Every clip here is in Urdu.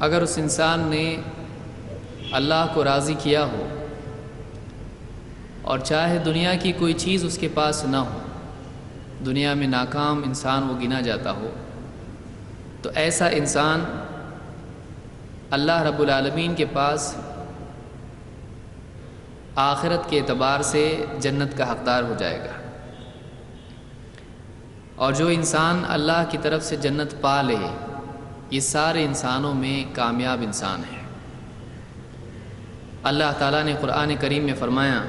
اگر اس انسان نے اللہ کو راضی کیا ہو اور چاہے دنیا کی کوئی چیز اس کے پاس نہ ہو، دنیا میں ناکام انسان وہ گنا جاتا ہو، تو ایسا انسان اللہ رب العالمین کے پاس آخرت کے اعتبار سے جنت کا حقدار ہو جائے گا۔ اور جو انسان اللہ کی طرف سے جنت پا لے، یہ سارے انسانوں میں کامیاب انسان ہے۔ اللہ تعالیٰ نے قرآن کریم میں فرمایا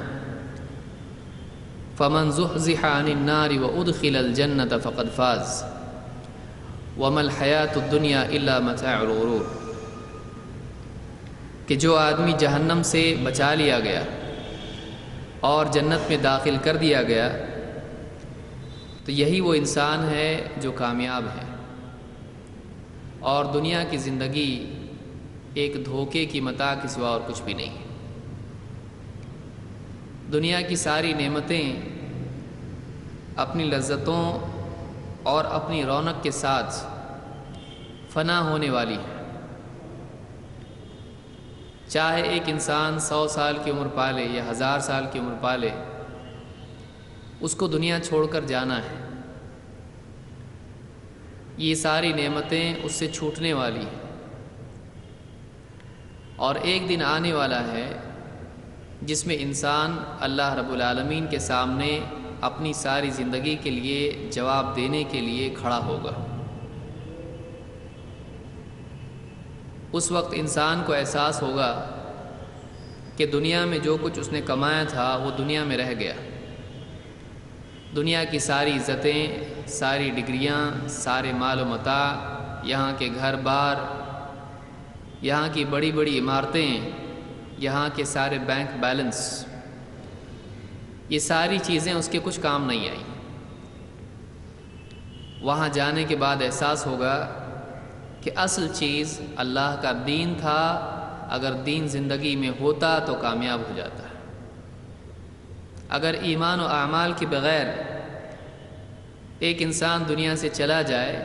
فَمَنْ زُحْزِحَ عَنِ النَّارِ وَأُدْخِلَ الْجَنَّةَ فَقَدْ فَازَ وَمَا الْحَيَاةُ الدُّنْيَا إِلَّا مَتَاعُ الْغُرُورِ، کہ جو آدمی جہنم سے بچا لیا گیا اور جنت میں داخل کر دیا گیا تو یہی وہ انسان ہے جو کامیاب ہے، اور دنیا کی زندگی ایک دھوکے کی متاع کے سوا اور کچھ بھی نہیں۔ دنیا کی ساری نعمتیں اپنی لذتوں اور اپنی رونق کے ساتھ فنا ہونے والی ہیں۔ چاہے ایک انسان 100 سال کی عمر پالے یا 1000 سال کی عمر پالے، اس کو دنیا چھوڑ کر جانا ہے۔ یہ ساری نعمتیں اس سے چھوٹنے والی ہیں، اور ایک دن آنے والا ہے جس میں انسان اللہ رب العالمین کے سامنے اپنی ساری زندگی کے لیے جواب دینے کے لیے کھڑا ہوگا۔ اس وقت انسان کو احساس ہوگا کہ دنیا میں جو کچھ اس نے کمایا تھا وہ دنیا میں رہ گیا۔ دنیا کی ساری عزتیں، ساری ڈگریاں، سارے مال و متاع، یہاں کے گھر بار، یہاں کی بڑی بڑی عمارتیں، یہاں کے سارے بینک بیلنس، یہ ساری چیزیں اس کے کچھ کام نہیں آئیں۔ وہاں جانے کے بعد احساس ہوگا کہ اصل چیز اللہ کا دین تھا، اگر دین زندگی میں ہوتا تو کامیاب ہو جاتا۔ اگر ایمان و اعمال کے بغیر ایک انسان دنیا سے چلا جائے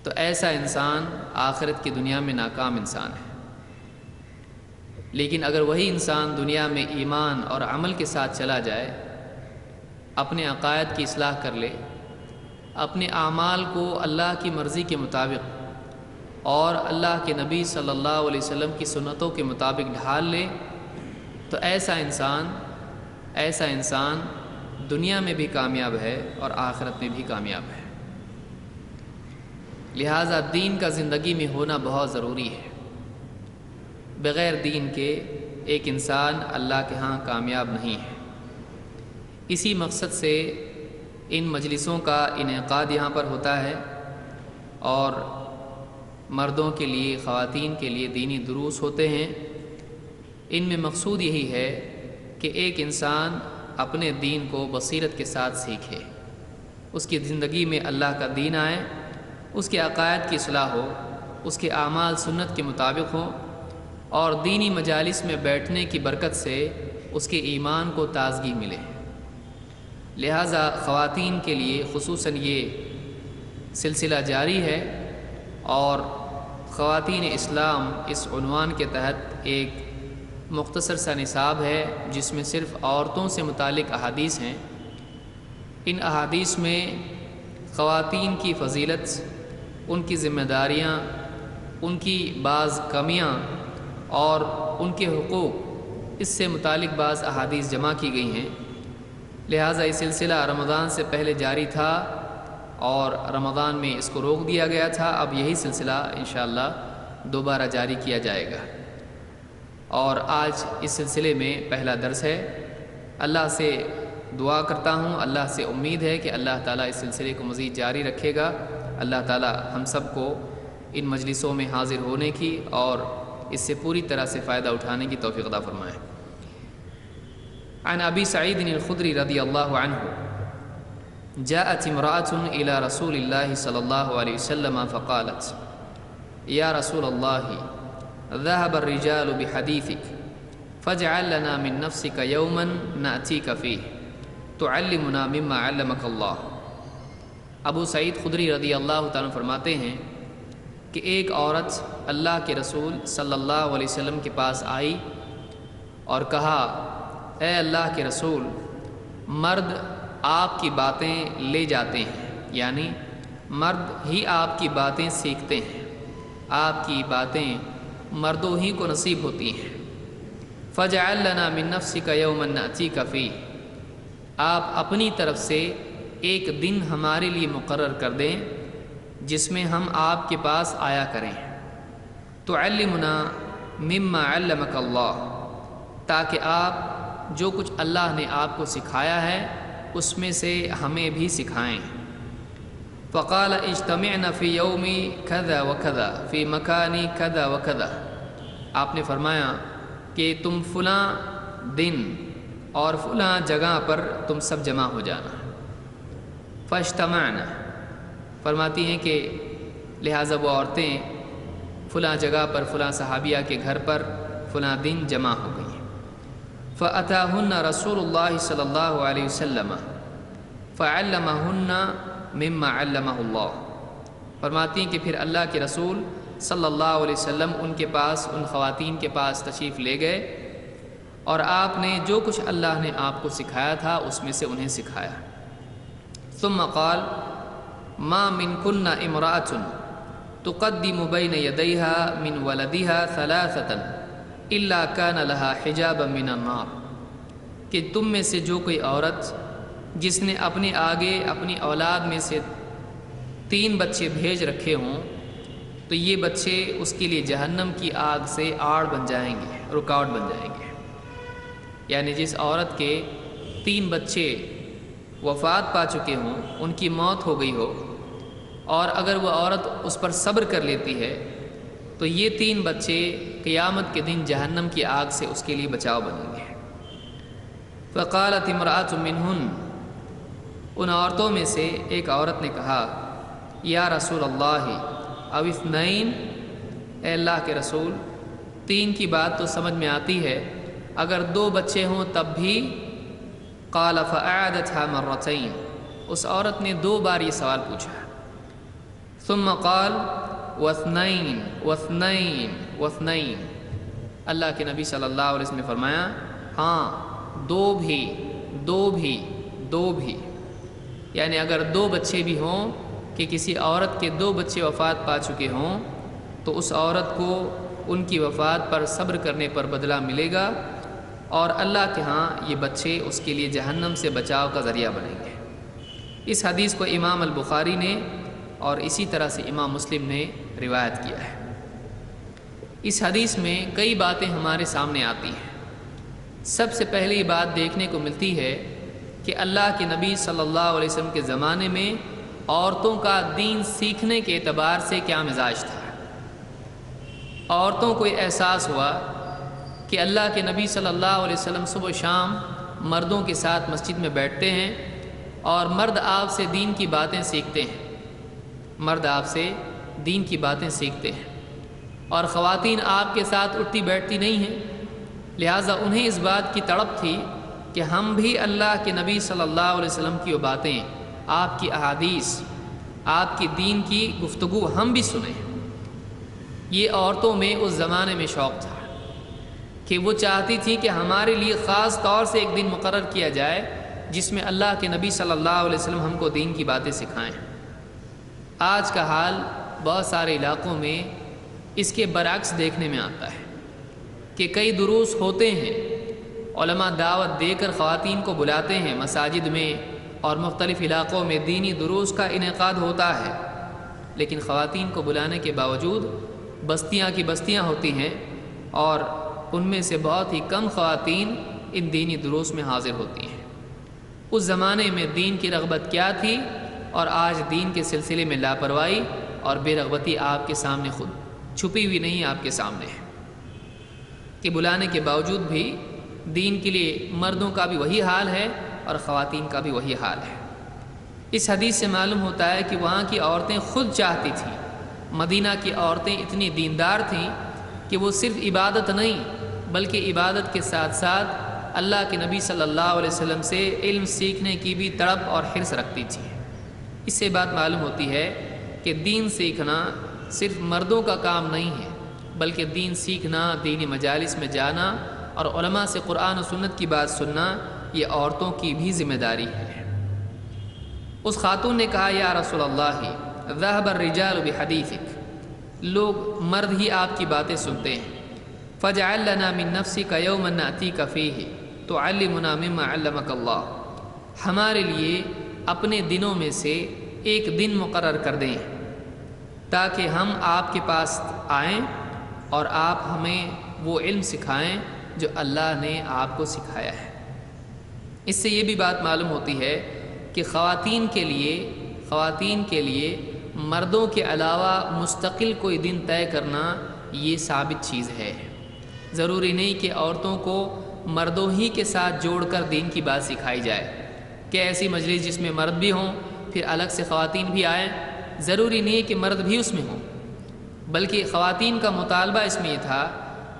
تو ایسا انسان آخرت کی دنیا میں ناکام انسان ہے۔ لیکن اگر وہی انسان دنیا میں ایمان اور عمل کے ساتھ چلا جائے، اپنے عقائد کی اصلاح کر لے، اپنے اعمال کو اللہ کی مرضی کے مطابق اور اللہ کے نبی صلی اللہ علیہ وسلم کی سنتوں کے مطابق ڈھال لے، تو ایسا انسان دنیا میں بھی کامیاب ہے اور آخرت میں بھی کامیاب ہے۔ لہٰذا دین کا زندگی میں ہونا بہت ضروری ہے۔ بغیر دین کے ایک انسان اللہ کے ہاں کامیاب نہیں ہے۔ اسی مقصد سے ان مجلسوں کا انعقاد یہاں پر ہوتا ہے، اور مردوں کے لیے، خواتین کے لیے دینی دروس ہوتے ہیں۔ ان میں مقصود یہی ہے کہ ایک انسان اپنے دین کو بصیرت کے ساتھ سیکھے، اس کی زندگی میں اللہ کا دین آئے، اس کے عقائد کی اصلاح ہو، اس کے اعمال سنت کے مطابق ہوں، اور دینی مجالس میں بیٹھنے کی برکت سے اس کے ایمان کو تازگی ملے۔ لہٰذا خواتین کے لیے خصوصاً یہ سلسلہ جاری ہے، اور خواتین اسلام اس عنوان کے تحت ایک مختصر سا نصاب ہے جس میں صرف عورتوں سے متعلق احادیث ہیں۔ ان احادیث میں خواتین کی فضیلت، ان کی ذمہ داریاں، ان کی بعض کمیاں اور ان کے حقوق، اس سے متعلق بعض احادیث جمع کی گئی ہیں۔ لہٰذا یہ سلسلہ رمضان سے پہلے جاری تھا اور رمضان میں اس کو روک دیا گیا تھا۔ اب یہی سلسلہ انشاءاللہ دوبارہ جاری کیا جائے گا، اور آج اس سلسلے میں پہلا درس ہے۔ اللہ سے دعا کرتا ہوں، اللہ سے امید ہے کہ اللہ تعالیٰ اس سلسلے کو مزید جاری رکھے گا۔ اللہ تعالیٰ ہم سب کو ان مجلسوں میں حاضر ہونے کی اور اس سے پوری طرح سے فائدہ اٹھانے کی توفیق عطا فرمائے۔ عن ابی سعید الخدری رضی اللہ عنہ جاءت امرأة الى رسول اللہ صلی اللہ علیہ وسلم فقالت یا رسول اللہ ذهب الرجال بحديثك فاجعل لنا من نفسك يوما نأتيك فيه تعلمنا مما علمك اللہ۔ ابو سعید خدری رضی اللہ تعالیٰ فرماتے ہیں کہ ایک عورت اللہ کے رسول صلی اللہ علیہ وسلم کے پاس آئی اور کہا، اے اللہ کے رسول، مرد آپ کی باتیں لے جاتے ہیں، یعنی مرد ہی آپ کی باتیں سیکھتے ہیں، آپ کی باتیں مردوں ہی کو نصیب ہوتی ہیں۔ فَاجْعَلْ لَنَا مِن نَفْسِكَ يَوْمًا نَأْتِيكَ فِيهِ، آپ اپنی طرف سے ایک دن ہمارے لیے مقرر کر دیں جس میں ہم آپ کے پاس آیا کریں، تُعَلِّمُنَا مِمَّا عَلَّمَكَ اللَّهُ، تاکہ آپ جو کچھ اللہ نے آپ کو سکھایا ہے اس میں سے ہمیں بھی سکھائیں۔ فقال اجتمعنا فی یوم کذا وکذا فی مکان کذا وکذا، آپ نے فرمایا کہ تم فلاں دن اور فلاں جگہ پر تم سب جمع ہو جانا۔ فاجتمعنا، فرماتی ہیں کہ لہٰذا وہ عورتیں فلاں جگہ پر فلاں صحابیہ کے گھر پر فلاں دن جمع ہو گئیں۔ فأتاہن رسول اللہ صلی اللہ علیہ وسلم فعلمہن مما علمہ اللہ، فرماتی ہیں کہ پھر اللہ کے رسول صلی اللہ علیہ وسلم ان کے پاس، ان خواتین کے پاس تشریف لے گئے اور آپ نے جو کچھ اللہ نے آپ کو سکھایا تھا اس میں سے انہیں سکھایا۔ ثم قال ما منکن امرأۃ تقدم بین یدیہا من ولدہا ثلاثۃ الا کان لہا حجابا من النار، کہ تم میں سے جو کوئی عورت جس نے اپنے آگے اپنی اولاد میں سے 3 بچے بھیج رکھے ہوں تو یہ بچے اس کے لیے جہنم کی آگ سے آڑ بن جائیں گے، رکاوٹ بن جائیں گے۔ یعنی جس عورت کے 3 بچے وفات پا چکے ہوں، ان کی موت ہو گئی ہو، اور اگر وہ عورت اس پر صبر کر لیتی ہے تو یہ 3 بچے قیامت کے دن جہنم کی آگ سے اس کے لیے بچاؤ بنیں گے۔ فقالت امرأۃ منہن، ان عورتوں میں سے ایک عورت نے کہا، یا رسول اللہ او اثنین، اے اللہ کے رسول 3 کی بات تو سمجھ میں آتی ہے، اگر 2 بچے ہوں تب بھی؟ قال فأعادتها مرتين، اس عورت نے 2 بار یہ سوال پوچھا۔ ثم قال واثنین واثنین واثنین، اللہ کے نبی صلی اللہ علیہ وسلم نے فرمایا، ہاں 2 بھی 2 بھی 2 بھی، یعنی اگر 2 بچے بھی ہوں کہ کسی عورت کے 2 بچے وفات پا چکے ہوں تو اس عورت کو ان کی وفات پر صبر کرنے پر بدلہ ملے گا، اور اللہ کے ہاں یہ بچے اس کے لیے جہنم سے بچاؤ کا ذریعہ بنیں گے۔ اس حدیث کو امام البخاری نے اور اسی طرح سے امام مسلم نے روایت کیا ہے۔ اس حدیث میں کئی باتیں ہمارے سامنے آتی ہیں۔ سب سے پہلی بات دیکھنے کو ملتی ہے کہ اللہ کے نبی صلی اللہ علیہ وسلم کے زمانے میں عورتوں کا دین سیکھنے کے اعتبار سے کیا مزاج تھا۔ عورتوں کو یہ احساس ہوا کہ اللہ کے نبی صلی اللہ علیہ وسلم صبح و شام مردوں کے ساتھ مسجد میں بیٹھتے ہیں اور مرد آپ سے دین کی باتیں سیکھتے ہیں، مرد آپ سے دین کی باتیں سیکھتے ہیں، اور خواتین آپ کے ساتھ اٹھتی بیٹھتی نہیں ہیں، لہٰذا انہیں اس بات کی تڑپ تھی کہ ہم بھی اللہ کے نبی صلی اللہ علیہ وسلم کی وہ باتیں، آپ کی احادیث، آپ کی دین کی گفتگو ہم بھی سنیں۔ یہ عورتوں میں اس زمانے میں شوق تھا کہ وہ چاہتی تھی کہ ہمارے لیے خاص طور سے ایک دن مقرر کیا جائے جس میں اللہ کے نبی صلی اللہ علیہ وسلم ہم کو دین کی باتیں سکھائیں۔ آج کا حال بہت سارے علاقوں میں اس کے برعکس دیکھنے میں آتا ہے کہ کئی دروس ہوتے ہیں، علماء دعوت دے کر خواتین کو بلاتے ہیں مساجد میں اور مختلف علاقوں میں دینی دروس کا انعقاد ہوتا ہے، لیکن خواتین کو بلانے کے باوجود بستیاں کی بستیاں ہوتی ہیں اور ان میں سے بہت ہی کم خواتین ان دینی دروس میں حاضر ہوتی ہیں۔ اس زمانے میں دین کی رغبت کیا تھی اور آج دین کے سلسلے میں لاپرواہی اور بے رغبتی آپ کے سامنے خود چھپی ہوئی نہیں، آپ کے سامنے ہے کہ بلانے کے باوجود بھی دین کے لیے مردوں کا بھی وہی حال ہے اور خواتین کا بھی وہی حال ہے۔ اس حدیث سے معلوم ہوتا ہے کہ وہاں کی عورتیں خود چاہتی تھیں، مدینہ کی عورتیں اتنی دیندار تھیں کہ وہ صرف عبادت نہیں بلکہ عبادت کے ساتھ ساتھ اللہ کے نبی صلی اللہ علیہ وسلم سے علم سیکھنے کی بھی تڑپ اور حرص رکھتی تھیں۔ اس سے بات معلوم ہوتی ہے کہ دین سیکھنا صرف مردوں کا کام نہیں ہے، بلکہ دین سیکھنا، دینی مجالس میں جانا اور علماء سے قرآن و سنت کی بات سننا یہ عورتوں کی بھی ذمہ داری ہے۔ اس خاتون نے کہا یا رسول اللہ ذهب الرجال بحدیثک، لوگ مرد ہی آپ کی باتیں سنتے ہیں، فاجعل لنا من نفسک یوما نأتیک فیہ تعلمنا مما علمک اللہ، ہمارے لیے اپنے دنوں میں سے ایک دن مقرر کر دیں تاکہ ہم آپ کے پاس آئیں اور آپ ہمیں وہ علم سکھائیں جو اللہ نے آپ کو سکھایا ہے۔ اس سے یہ بھی بات معلوم ہوتی ہے کہ خواتین کے لیے مردوں کے علاوہ مستقل کوئی دن طے کرنا یہ ثابت چیز ہے۔ ضروری نہیں کہ عورتوں کو مردوں ہی کے ساتھ جوڑ کر دین کی بات سکھائی جائے کہ ایسی مجلس جس میں مرد بھی ہوں پھر الگ سے خواتین بھی آئیں، ضروری نہیں کہ مرد بھی اس میں ہوں، بلکہ خواتین کا مطالبہ اس میں یہ تھا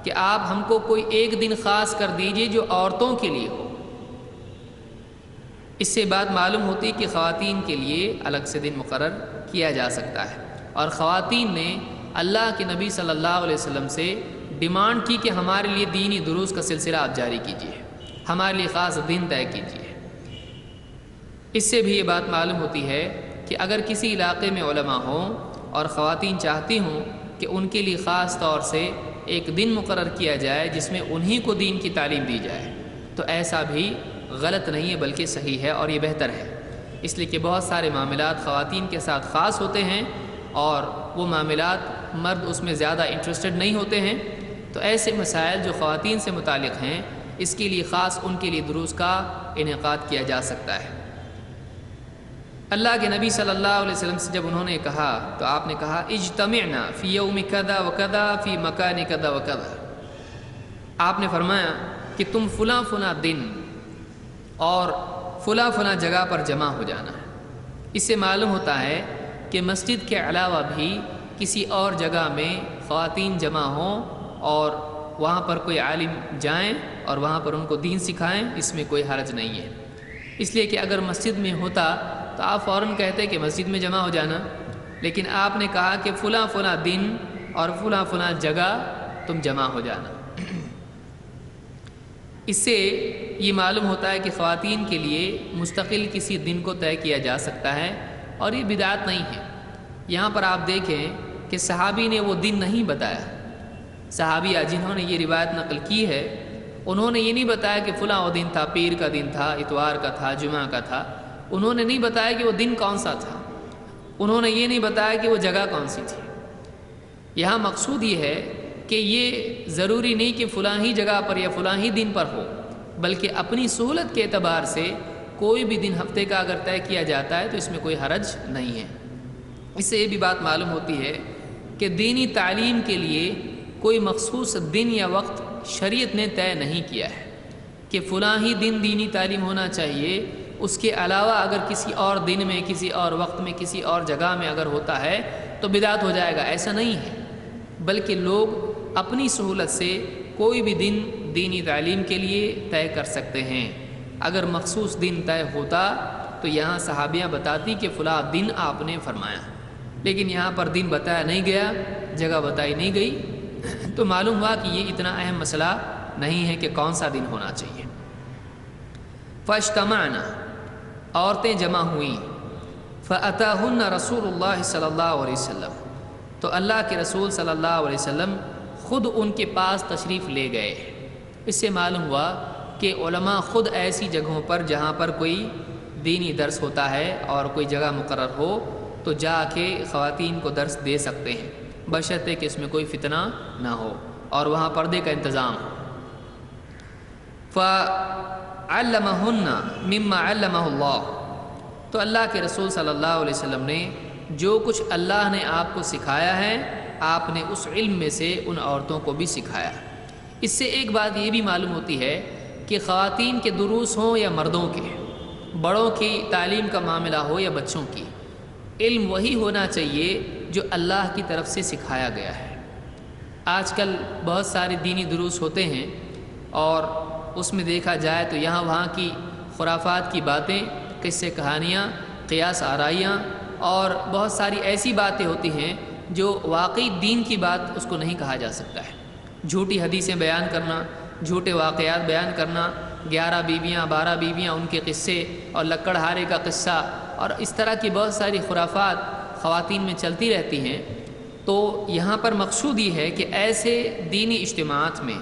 کہ آپ ہم کو کوئی ایک دن خاص کر دیجئے جو عورتوں کے لیے ہو۔ اس سے بات معلوم ہوتی کہ خواتین کے لیے الگ سے دن مقرر کیا جا سکتا ہے، اور خواتین نے اللہ کے نبی صلی اللہ علیہ وسلم سے ڈیمانڈ کی کہ ہمارے لیے دینی دروس کا سلسلہ آپ جاری کیجیے، ہمارے لیے خاص دن طے کیجیے۔ اس سے بھی یہ بات معلوم ہوتی ہے کہ اگر کسی علاقے میں علماء ہوں اور خواتین چاہتی ہوں کہ ان کے لیے خاص طور سے ایک دن مقرر کیا جائے جس میں انہی کو دین کی تعلیم دی جائے، تو ایسا بھی غلط نہیں ہے بلکہ صحیح ہے اور یہ بہتر ہے، اس لیے کہ بہت سارے معاملات خواتین کے ساتھ خاص ہوتے ہیں اور وہ معاملات مرد اس میں زیادہ انٹرسٹڈ نہیں ہوتے ہیں، تو ایسے مسائل جو خواتین سے متعلق ہیں اس کے لیے خاص ان کے لیے دروس کا انعقاد کیا جا سکتا ہے۔ اللہ کے نبی صلی اللہ علیہ وسلم سے جب انہوں نے کہا تو آپ نے کہا اجتمعنا فی یوم کذا و کذا فی مکان کذا و کذا، آپ نے فرمایا کہ تم فلاں فلاں دن اور فلاں فلاں جگہ پر جمع ہو جانا ہے۔ اس سے معلوم ہوتا ہے کہ مسجد کے علاوہ بھی کسی اور جگہ میں خواتین جمع ہوں اور وہاں پر کوئی عالم جائیں اور وہاں پر ان کو دین سکھائیں، اس میں کوئی حرج نہیں ہے۔ اس لیے کہ اگر مسجد میں ہوتا تو آپ فوراً کہتے کہ مسجد میں جمع ہو جانا، لیکن آپ نے کہا کہ فلاں فلاں دن اور فلاں فلاں جگہ تم جمع ہو جانا۔ اس سے یہ معلوم ہوتا ہے کہ خواتین کے لیے مستقل کسی دن کو طے کیا جا سکتا ہے اور یہ بدعت نہیں ہے۔ یہاں پر آپ دیکھیں کہ صحابی نے وہ دن نہیں بتایا، صحابیہ جنہوں نے یہ روایت نقل کی ہے انہوں نے یہ نہیں بتایا کہ فلاں وہ دن تھا، پیر کا دن تھا، اتوار کا تھا، جمعہ کا تھا، انہوں نے نہیں بتایا کہ وہ دن کون سا تھا، انہوں نے یہ نہیں بتایا کہ وہ جگہ کون سی تھی۔ یہاں مقصود یہ ہے کہ یہ ضروری نہیں کہ فلاں ہی جگہ پر یا فلاں ہی دن پر ہو، بلکہ اپنی سہولت کے اعتبار سے کوئی بھی دن ہفتے کا اگر طے کیا جاتا ہے تو اس میں کوئی حرج نہیں ہے۔ اس سے یہ بھی بات معلوم ہوتی ہے کہ دینی تعلیم کے لیے کوئی مخصوص دن یا وقت شریعت نے طے نہیں کیا ہے کہ فلاں ہی دن دینی تعلیم ہونا چاہیے، اس کے علاوہ اگر کسی اور دن میں، کسی اور وقت میں، کسی اور جگہ میں اگر ہوتا ہے تو بدعت ہو جائے گا، ایسا نہیں ہے، بلکہ لوگ اپنی سہولت سے کوئی بھی دن دینی تعلیم کے لیے طے کر سکتے ہیں۔ اگر مخصوص دن طے ہوتا تو یہاں صحابیاں بتاتی کہ فلاں دن آپ نے فرمایا، لیکن یہاں پر دن بتایا نہیں گیا، جگہ بتائی نہیں گئی، تو معلوم ہوا کہ یہ اتنا اہم مسئلہ نہیں ہے کہ کون سا دن ہونا چاہیے۔ فاجتمعنا، عورتیں جمع ہوئیں، فأتاہن رسول اللہ صلی اللہ علیہ وسلم، تو اللہ کے رسول صلی اللہ علیہ وسلم خود ان کے پاس تشریف لے گئے۔ اس سے معلوم ہوا کہ علماء خود ایسی جگہوں پر جہاں پر کوئی دینی درس ہوتا ہے اور کوئی جگہ مقرر ہو تو جا کے خواتین کو درس دے سکتے ہیں، بشرطے کہ اس میں کوئی فتنہ نہ ہو اور وہاں پردے کا انتظام ہو۔ فعلمہن مما علمہ اللہ، تو اللہ کے رسول صلی اللہ علیہ وسلم نے جو کچھ اللہ نے آپ کو سکھایا ہے آپ نے اس علم میں سے ان عورتوں کو بھی سکھایا۔ اس سے ایک بات یہ بھی معلوم ہوتی ہے کہ خواتین کے دروس ہوں یا مردوں کے، بڑوں کی تعلیم کا معاملہ ہو یا بچوں کی، علم وہی ہونا چاہیے جو اللہ کی طرف سے سکھایا گیا ہے۔ آج کل بہت سارے دینی دروس ہوتے ہیں اور اس میں دیکھا جائے تو یہاں وہاں کی خرافات کی باتیں، قصے کہانیاں، قیاس آرائیاں اور بہت ساری ایسی باتیں ہوتی ہیں جو واقعی دین کی بات اس کو نہیں کہا جا سکتا ہے۔ جھوٹی حدیثیں بیان کرنا، جھوٹے واقعات بیان کرنا، 11 بیویاں 12 بیویاں ان کے قصے اور لکڑہارے کا قصہ اور اس طرح کی بہت ساری خرافات خواتین میں چلتی رہتی ہیں۔ تو یہاں پر مقصود یہ ہے کہ ایسے دینی اجتماعات میں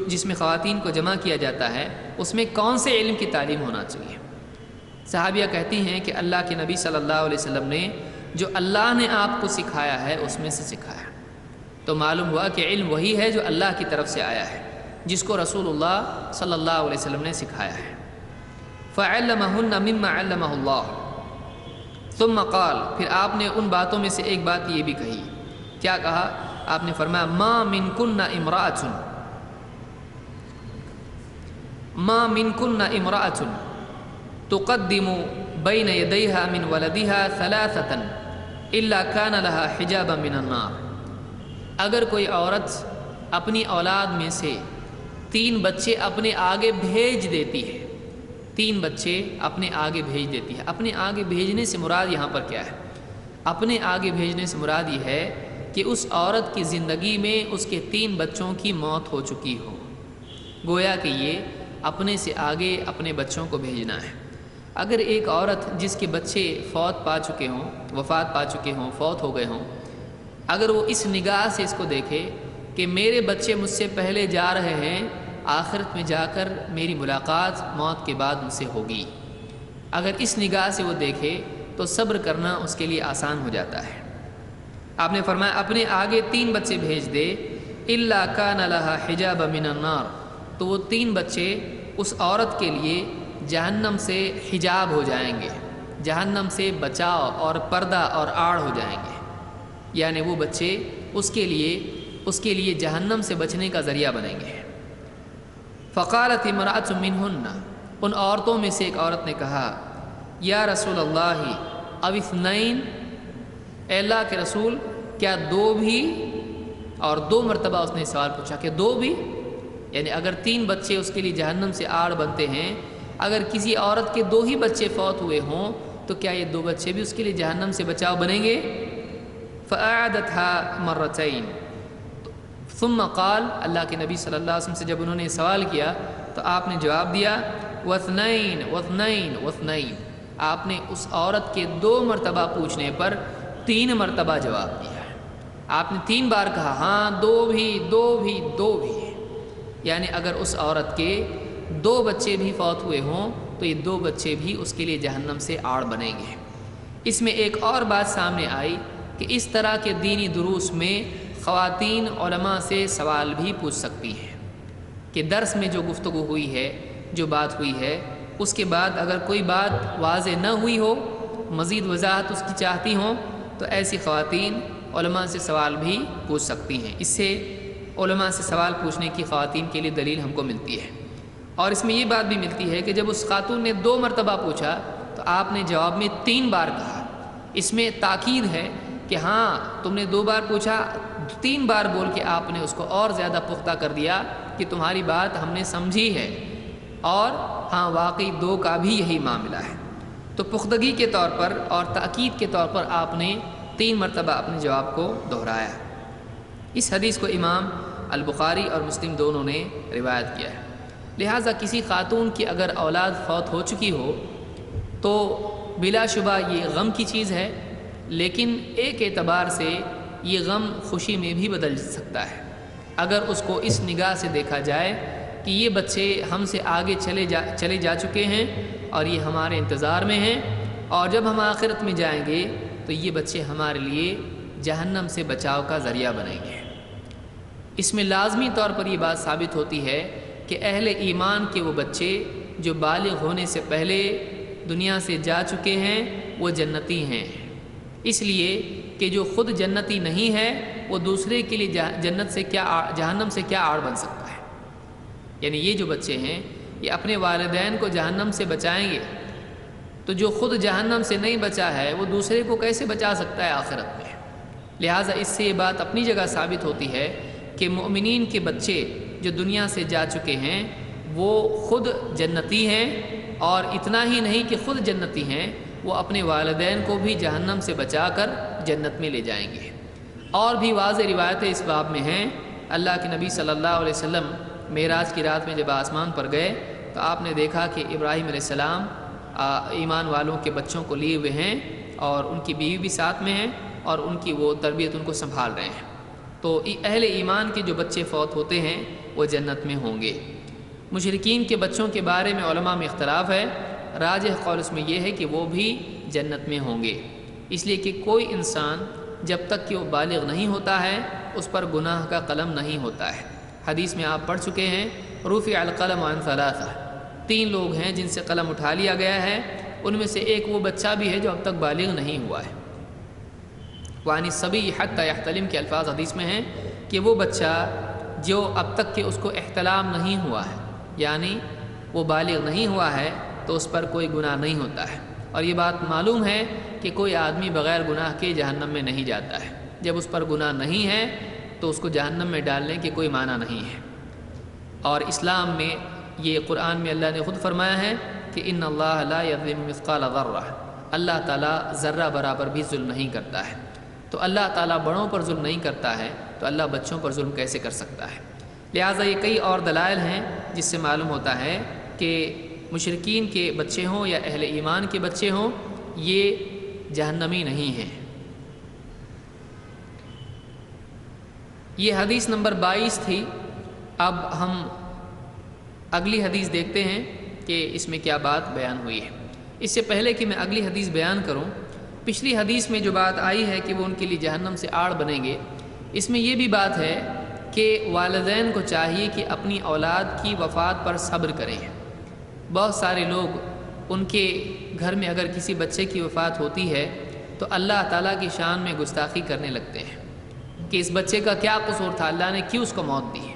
جس میں خواتین کو جمع کیا جاتا ہے اس میں کون سے علم کی تعلیم ہونا چاہیے۔ صحابیہ کہتی ہیں کہ اللہ کے نبی صلی اللہ علیہ وسلم نے جو اللہ نے آپ کو سکھایا ہے اس میں سے سکھایا، تو معلوم ہوا کہ علم وہی ہے جو اللہ کی طرف سے آیا ہے، جس کو رسول اللہ صلی اللہ علیہ وسلم نے سکھایا ہے۔ فَعَلَّمَهُنَّ مِمَّا عَلَّمَهُ اللَّهُ ثُمَّ قال، پھر آپ نے ان باتوں میں سے ایک بات یہ بھی کہی، کیا کہا؟ آپ نے فرمایا مَا مِنْكُنَّ امْرَأَةٌ تقدم بین یدیہا من ولدہا ثلاثۃ الا کان لہا حجابا من النار۔ اگر کوئی عورت اپنی اولاد میں سے 3 بچے اپنے آگے بھیج دیتی ہے، 3 بچے اپنے آگے بھیج دیتی ہے۔ اپنے آگے بھیجنے سے مراد یہاں پر کیا ہے؟ اپنے آگے بھیجنے سے مراد یہ ہے کہ اس عورت کی زندگی میں اس کے 3 بچوں کی موت ہو چکی ہو، گویا کہ یہ اپنے سے آگے اپنے بچوں کو بھیجنا ہے۔ اگر ایک عورت جس کے بچے وفات پا چکے ہوں، فوت ہو گئے ہوں، اگر وہ اس نگاہ سے اس کو دیکھے کہ میرے بچے مجھ سے پہلے جا رہے ہیں، آخرت میں جا کر میری ملاقات موت کے بعد مجھ سے ہوگی، اگر اس نگاہ سے وہ دیکھے تو صبر کرنا اس کے لیے آسان ہو جاتا ہے۔ آپ نے فرمایا اپنے آگے 3 بچے بھیج دے، الا کان لہا حجابا من النار، تو وہ 3 بچے اس عورت کے لیے جہنم سے حجاب ہو جائیں گے، جہنم سے بچاؤ اور پردہ اور آڑ ہو جائیں گے، یعنی وہ بچے اس کے لیے جہنم سے بچنے کا ذریعہ بنیں گے۔ فقالت امرأۃ منہن، ان عورتوں میں سے ایک عورت نے کہا یا رسول اللہ او اثنین، اے اللہ کے رسول کیا 2 بھی؟ اور 2 مرتبہ اس نے سوال پوچھا کہ 2 بھی، یعنی اگر 3 بچے اس کے لیے جہنم سے آڑ بنتے ہیں، اگر کسی عورت کے 2 ہی بچے فوت ہوئے ہوں تو کیا یہ 2 بچے بھی اس کے لیے جہنم سے بچاؤ بنیں گے؟ فأعادتها مرتين ثم قال، اللہ کے نبی صلی اللہ علیہ وسلم سے جب انہوں نے سوال کیا تو آپ نے جواب دیا واثنین واثنین واثنین، آپ نے اس عورت کے 2 مرتبہ پوچھنے پر 3 مرتبہ جواب دیا۔ آپ نے 3 بار کہا ہاں 2 بھی 2 بھی 2 بھی، یعنی اگر اس عورت کے 2 بچے بھی فوت ہوئے ہوں تو یہ 2 بچے بھی اس کے لیے جہنم سے آڑ بنیں گے۔ اس میں ایک اور بات سامنے آئی کہ اس طرح کے دینی دروس میں خواتین علماء سے سوال بھی پوچھ سکتی ہیں کہ درس میں جو گفتگو ہوئی ہے، جو بات ہوئی ہے، اس کے بعد اگر کوئی بات واضح نہ ہوئی ہو، مزید وضاحت اس کی چاہتی ہوں، تو ایسی خواتین علماء سے سوال بھی پوچھ سکتی ہیں۔ اس سے علماء سے سوال پوچھنے کی خواتین کے لیے دلیل ہم کو ملتی ہے۔ اور اس میں یہ بات بھی ملتی ہے کہ جب اس خاتون نے 2 مرتبہ پوچھا تو آپ نے جواب میں 3 بار کہا، اس میں تاکید ہے کہ ہاں تم نے 2 بار پوچھا، 3 بار بول کے آپ نے اس کو اور زیادہ پختہ کر دیا کہ تمہاری بات ہم نے سمجھی ہے، اور ہاں واقعی 2 کا بھی یہی معاملہ ہے۔ تو پختگی کے طور پر اور تاکید کے طور پر آپ نے 3 مرتبہ اپنے جواب کو دہرایا۔ اس حدیث کو امام البخاری اور مسلم دونوں نے روایت کیا ہے۔ لہٰذا کسی خاتون کی اگر اولاد فوت ہو چکی ہو تو بلا شبہ یہ غم کی چیز ہے، لیکن ایک اعتبار سے یہ غم خوشی میں بھی بدل سکتا ہے اگر اس کو اس نگاہ سے دیکھا جائے کہ یہ بچے ہم سے آگے چلے جا چکے ہیں اور یہ ہمارے انتظار میں ہیں، اور جب ہم آخرت میں جائیں گے تو یہ بچے ہمارے لیے جہنم سے بچاؤ کا ذریعہ بنیں گے۔ اس میں لازمی طور پر یہ بات ثابت ہوتی ہے کہ اہل ایمان کے وہ بچے جو بالغ ہونے سے پہلے دنیا سے جا چکے ہیں وہ جنتی ہیں، اس لیے کہ جو خود جنتی نہیں ہے وہ دوسرے کے لیے جہنم سے کیا آڑ بن سکتا ہے۔ یعنی یہ جو بچے ہیں یہ اپنے والدین کو جہنم سے بچائیں گے، تو جو خود جہنم سے نہیں بچا ہے وہ دوسرے کو کیسے بچا سکتا ہے آخرت میں؟ لہٰذا اس سے یہ بات اپنی جگہ ثابت ہوتی ہے کہ مومنین کے بچے جو دنیا سے جا چکے ہیں وہ خود جنتی ہیں، اور اتنا ہی نہیں کہ خود جنتی ہیں، وہ اپنے والدین کو بھی جہنم سے بچا کر جنت میں لے جائیں گے۔ اور بھی واضح روایتیں اس باب میں ہیں۔ اللہ کے نبی صلی اللہ علیہ وسلم معراج کی رات میں جب آسمان پر گئے تو آپ نے دیکھا کہ ابراہیم علیہ السلام ایمان والوں کے بچوں کو لیے ہوئے ہیں اور ان کی بیوی بھی ساتھ میں ہیں اور ان کی وہ تربیت ان کو سنبھال رہے ہیں۔ تو اہل ایمان کے جو بچے فوت ہوتے ہیں وہ جنت میں ہوں گے۔ مشرکین کے بچوں کے بارے میں علماء میں اختلاف ہے، راجح قول اس میں یہ ہے کہ وہ بھی جنت میں ہوں گے، اس لیے کہ کوئی انسان جب تک کہ وہ بالغ نہیں ہوتا ہے اس پر گناہ کا قلم نہیں ہوتا ہے۔ حدیث میں آپ پڑھ چکے ہیں، رفع القلم عن ثلاثہ، 3 لوگ ہیں جن سے قلم اٹھا لیا گیا ہے، ان میں سے ایک وہ بچہ بھی ہے جو اب تک بالغ نہیں ہوا ہے۔ وعن الصبی حتی یحتلم کے الفاظ حدیث میں ہیں کہ وہ بچہ جو اب تک کہ اس کو احتلام نہیں ہوا ہے، یعنی وہ بالغ نہیں ہوا ہے، تو اس پر کوئی گناہ نہیں ہوتا ہے۔ اور یہ بات معلوم ہے کہ کوئی آدمی بغیر گناہ کے جہنم میں نہیں جاتا ہے۔ جب اس پر گناہ نہیں ہے تو اس کو جہنم میں ڈالنے کے کوئی معنی نہیں ہے۔ اور اسلام میں یہ قرآن میں اللہ نے خود فرمایا ہے کہ ان اللہ لا یظلم مثقال ذرہ، اللہ تعالیٰ ذرہ برابر بھی ظلم نہیں کرتا ہے۔ تو اللہ تعالیٰ بڑوں پر ظلم نہیں کرتا ہے تو اللہ بچوں پر ظلم کیسے کر سکتا ہے؟ لہٰذا یہ کئی اور دلائل ہیں جس سے معلوم ہوتا ہے کہ مشرکین کے بچے ہوں یا اہل ایمان کے بچے ہوں یہ جہنمی نہیں ہیں۔ یہ حدیث نمبر 22 تھی۔ اب ہم اگلی حدیث دیکھتے ہیں کہ اس میں کیا بات بیان ہوئی ہے۔ اس سے پہلے کہ میں اگلی حدیث بیان کروں، پچھلی حدیث میں جو بات آئی ہے کہ وہ ان کے لیے جہنم سے آڑ بنیں گے، اس میں یہ بھی بات ہے کہ والدین کو چاہیے کہ اپنی اولاد کی وفات پر صبر کریں۔ بہت سارے لوگ ان کے گھر میں اگر کسی بچے کی وفات ہوتی ہے تو اللہ تعالیٰ کی شان میں گستاخی کرنے لگتے ہیں کہ اس بچے کا کیا قصور تھا، اللہ نے کیوں اس کو موت دی ہے۔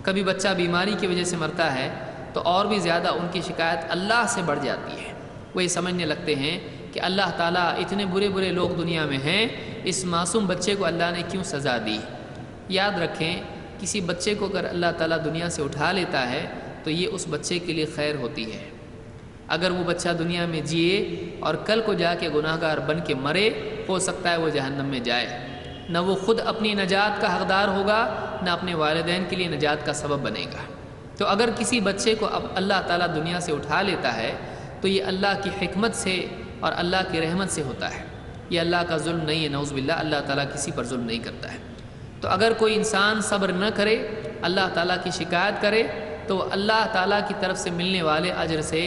کبھی بچہ بیماری کی وجہ سے مرتا ہے تو اور بھی زیادہ ان کی شکایت اللہ سے بڑھ جاتی ہے۔ وہ یہ سمجھنے لگتے ہیں کہ اللہ تعالیٰ اتنے برے برے لوگ دنیا میں ہیں، اس معصوم بچے کو اللہ نے کیوں سزا دی۔ یاد رکھیں، کسی بچے کو اگر اللہ تعالیٰ دنیا سے اٹھا لیتا ہے تو یہ اس بچے کے لیے خیر ہوتی ہے۔ اگر وہ بچہ دنیا میں جیے اور کل کو جا کے گناہ گار بن کے مرے، ہو سکتا ہے وہ جہنم میں جائے، نہ وہ خود اپنی نجات کا حقدار ہوگا نہ اپنے والدین کے لیے نجات کا سبب بنے گا۔ تو اگر کسی بچے کو اب اللہ تعالیٰ دنیا سے اٹھا لیتا ہے تو یہ اللہ کی حکمت سے اور اللہ کی رحمت سے ہوتا ہے، یہ اللہ کا ظلم نہیں ہے، نعوذ باللہ، اللہ تعالیٰ کسی پر ظلم نہیں کرتا ہے۔ تو اگر کوئی انسان صبر نہ کرے، اللہ تعالیٰ کی شکایت کرے، تو اللہ تعالیٰ کی طرف سے ملنے والے اجر سے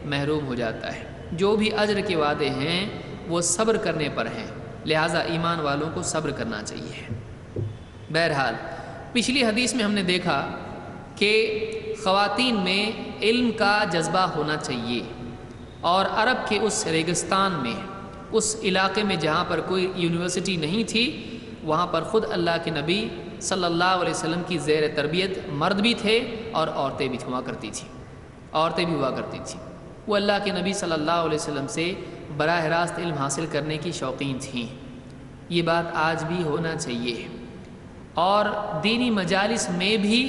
محروم ہو جاتا ہے۔ جو بھی اجر کے وعدے ہیں وہ صبر کرنے پر ہیں، لہٰذا ایمان والوں کو صبر کرنا چاہیے۔ بہرحال پچھلی حدیث میں ہم نے دیکھا کہ خواتین میں علم کا جذبہ ہونا چاہیے، اور عرب کے اس ریگستان میں، اس علاقے میں جہاں پر کوئی یونیورسٹی نہیں تھی، وہاں پر خود اللہ کے نبی صلی اللہ علیہ وسلم کی زیر تربیت مرد بھی تھے اور عورتیں بھی ہوا کرتی تھیں۔ وہ اللہ کے نبی صلی اللہ علیہ وسلم سے براہ راست علم حاصل کرنے کی شوقین تھیں۔ یہ بات آج بھی ہونا چاہیے، اور دینی مجالس میں بھی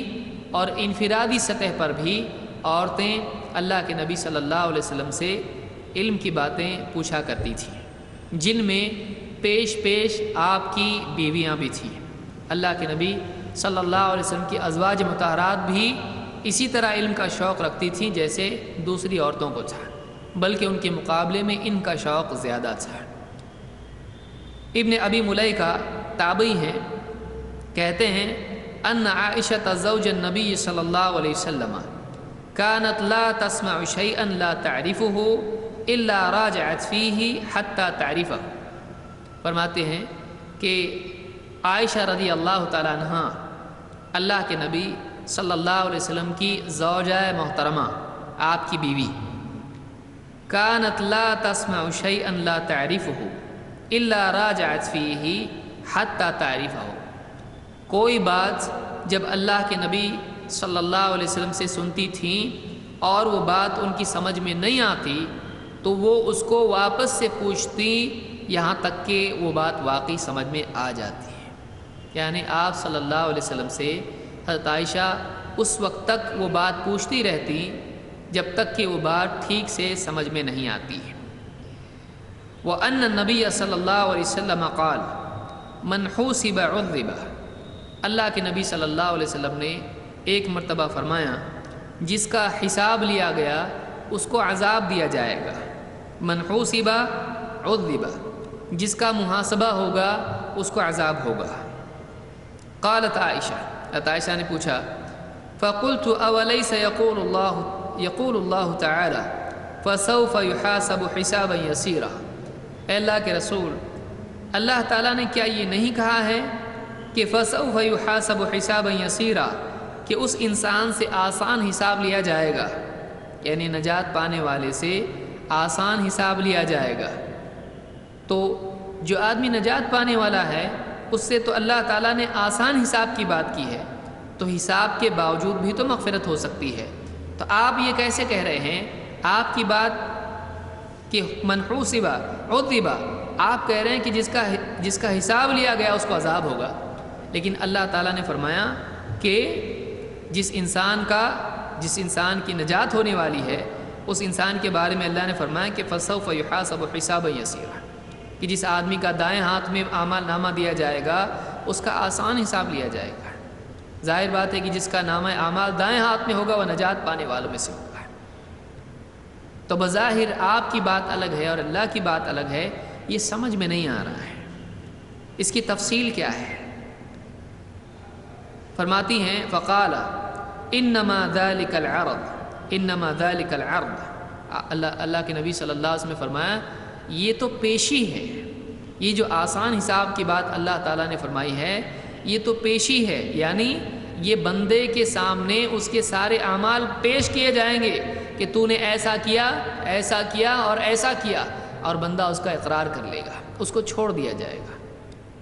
اور انفرادی سطح پر بھی عورتیں اللہ کے نبی صلی اللہ علیہ وسلم سے علم کی باتیں پوچھا کرتی تھیں، جن میں پیش آپ کی بیویاں بھی تھیں۔ اللہ کے نبی صلی اللہ علیہ وسلم کی ازواج مطہرات بھی اسی طرح علم کا شوق رکھتی تھیں جیسے دوسری عورتوں کو تھا، بلکہ ان کے مقابلے میں ان کا شوق زیادہ تھا۔ ابن ابی ملیکہ تابعی ہیں، کہتے ہیں ان عائشہ زوج النبی صلی اللہ علیہ وسلم كانت لا تسمع شيئا لا تعرفه الا راجعت فيه حتى تعرفه۔ فرماتے ہیں کہ عائشہ رضی اللہ تعالیٰ عنہ اللہ کے نبی صلی اللہ علیہ وسلم کی زوجہ محترمہ، آپ کی بیوی، كانت لا تسمع شيئا لا تعرفه الا راجعت فيه حتى تعرفه۔ کوئی بات جب اللہ کے نبی صلی اللہ علیہ وسلم سے سنتی تھیں اور وہ بات ان کی سمجھ میں نہیں آتی تو وہ اس کو واپس سے پوچھتی یہاں تک کہ وہ بات واقعی سمجھ میں آ جاتی ہے۔ یعنی آپ صلی اللہ علیہ وسلم سے حضرت عائشہ اس وقت تک وہ بات پوچھتی رہتی جب تک کہ وہ بات ٹھیک سے سمجھ میں نہیں آتی ہے۔ وَأَنَّ النَّبِيَّ صلی اللہ علیہ وسلم قال، من حوسب عذب، اللہ کے نبی صلی اللہ علیہ وسلم نے ایک مرتبہ فرمایا جس کا حساب لیا گیا اس کو عذاب دیا جائے گا۔ من حوسب عذب، جس کا محاسبہ ہوگا اس کو عذاب ہوگا۔ قالت عائشہ نے پوچھا فقلت اولیس یقول اللہ تعالی فسوف یحاسب حسابا یسیرا، اے اللہ کے رسول، اللہ تعالیٰ نے کیا یہ نہیں کہا ہے کہ فسوف یحاسب حسابا یسیرا، کہ اس انسان سے آسان حساب لیا جائے گا، یعنی نجات پانے والے سے آسان حساب لیا جائے گا۔ تو جو آدمی نجات پانے والا ہے اس سے تو اللہ تعالیٰ نے آسان حساب کی بات کی ہے، تو حساب کے باوجود بھی تو مغفرت ہو سکتی ہے۔ تو آپ یہ کیسے کہہ رہے ہیں؟ آپ کی بات کہ من حوسب عذب، آپ کہہ رہے ہیں کہ جس کا حساب لیا گیا اس کو عذاب ہوگا، لیکن اللہ تعالیٰ نے فرمایا کہ جس انسان کی نجات ہونے والی ہے اس انسان کے بارے میں اللہ نے فرمایا کہ فسوف یحاسب حسابا یسیرا، کہ جس آدمی کا دائیں ہاتھ میں اعمال نامہ دیا جائے گا اس کا آسان حساب لیا جائے گا۔ ظاہر بات ہے کہ جس کا نامہ اعمال دائیں ہاتھ میں ہوگا وہ نجات پانے والوں میں سے ہوگا۔ تو بظاہر آپ کی بات الگ ہے اور اللہ کی بات الگ ہے، یہ سمجھ میں نہیں آ رہا ہے۔ اس کی تفصیل کیا ہے؟ فرماتی ہیں فقال انما ذلك العرض، اللہ کے نبی صلی اللہ علیہ وسلم نے فرمایا یہ تو پیشی ہے، یہ جو آسان حساب کی بات اللہ تعالیٰ نے فرمائی ہے یہ تو پیشی ہے، یعنی یہ بندے کے سامنے اس کے سارے اعمال پیش کیے جائیں گے کہ تو نے ایسا کیا اور ایسا کیا، اور بندہ اس کا اقرار کر لے گا، اس کو چھوڑ دیا جائے گا،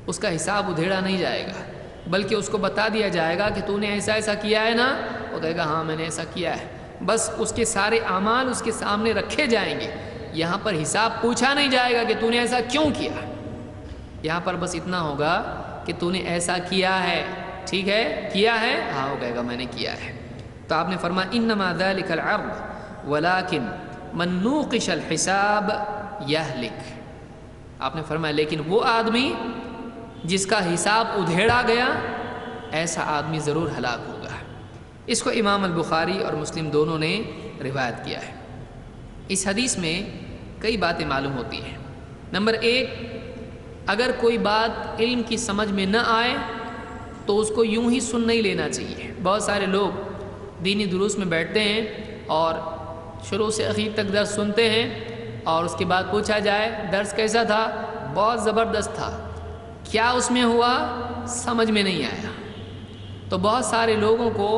اس کا حساب ادھیڑا نہیں جائے گا، بلکہ اس کو بتا دیا جائے گا کہ تو نے ایسا کیا ہے نا، وہ کہے گا ہاں میں نے ایسا کیا ہے، بس اس کے سارے اعمال اس کے سامنے رکھے جائیں گے۔ یہاں پر حساب پوچھا نہیں جائے گا کہ تو نے ایسا کیوں کیا، یہاں پر بس اتنا ہوگا کہ تو نے ایسا کیا ہے، ٹھیک ہے کیا ہے، ہاں وہ کہے گا میں نے کیا ہے۔ تو آپ نے فرمایا انما ذلك العرض ولكن من نوقش الحساب یہلک، آپ نے فرمایا لیکن وہ آدمی جس کا حساب ادھیڑا گیا ایسا آدمی ضرور ہلاک ہوگا۔ اس کو امام البخاری اور مسلم دونوں نے روایت کیا ہے۔ اس حدیث میں کئی باتیں معلوم ہوتی ہیں۔ نمبر 1، اگر کوئی بات علم کی سمجھ میں نہ آئے تو اس کو یوں ہی سن نہیں لینا چاہیے۔ بہت سارے لوگ دینی دروس میں بیٹھتے ہیں اور شروع سے اخیر تک درس سنتے ہیں، اور اس کے بعد پوچھا جائے درس کیسا تھا، بہت زبردست تھا، کیا اس میں ہوا سمجھ میں نہیں آیا۔ تو بہت سارے لوگوں کو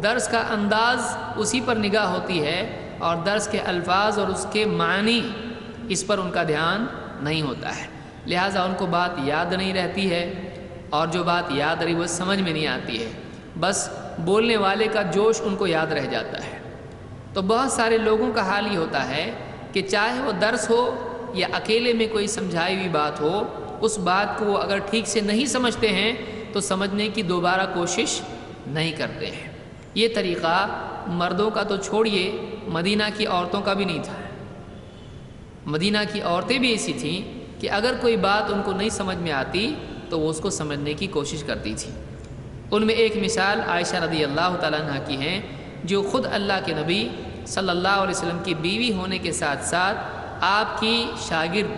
درس کا انداز اسی پر نگاہ ہوتی ہے اور درس کے الفاظ اور اس کے معنی اس پر ان کا دھیان نہیں ہوتا ہے، لہٰذا ان کو بات یاد نہیں رہتی ہے، اور جو بات یاد رہی وہ سمجھ میں نہیں آتی ہے، بس بولنے والے کا جوش ان کو یاد رہ جاتا ہے۔ تو بہت سارے لوگوں کا حال یہ ہوتا ہے کہ چاہے وہ درس ہو یا اکیلے میں کوئی سمجھائی ہوئی بات ہو، اس بات کو وہ اگر ٹھیک سے نہیں سمجھتے ہیں تو سمجھنے کی دوبارہ کوشش نہیں کرتے ہیں۔ یہ طریقہ مردوں کا تو چھوڑیے، مدینہ کی عورتوں کا بھی نہیں تھا۔ مدینہ کی عورتیں بھی ایسی تھیں کہ اگر کوئی بات ان کو نہیں سمجھ میں آتی تو وہ اس کو سمجھنے کی کوشش کرتی تھی۔ ان میں ایک مثال عائشہ رضی اللہ تعالیٰ عنہ کی ہیں، جو خود اللہ کے نبی صلی اللہ علیہ وسلم کی بیوی ہونے کے ساتھ ساتھ آپ کی شاگرد،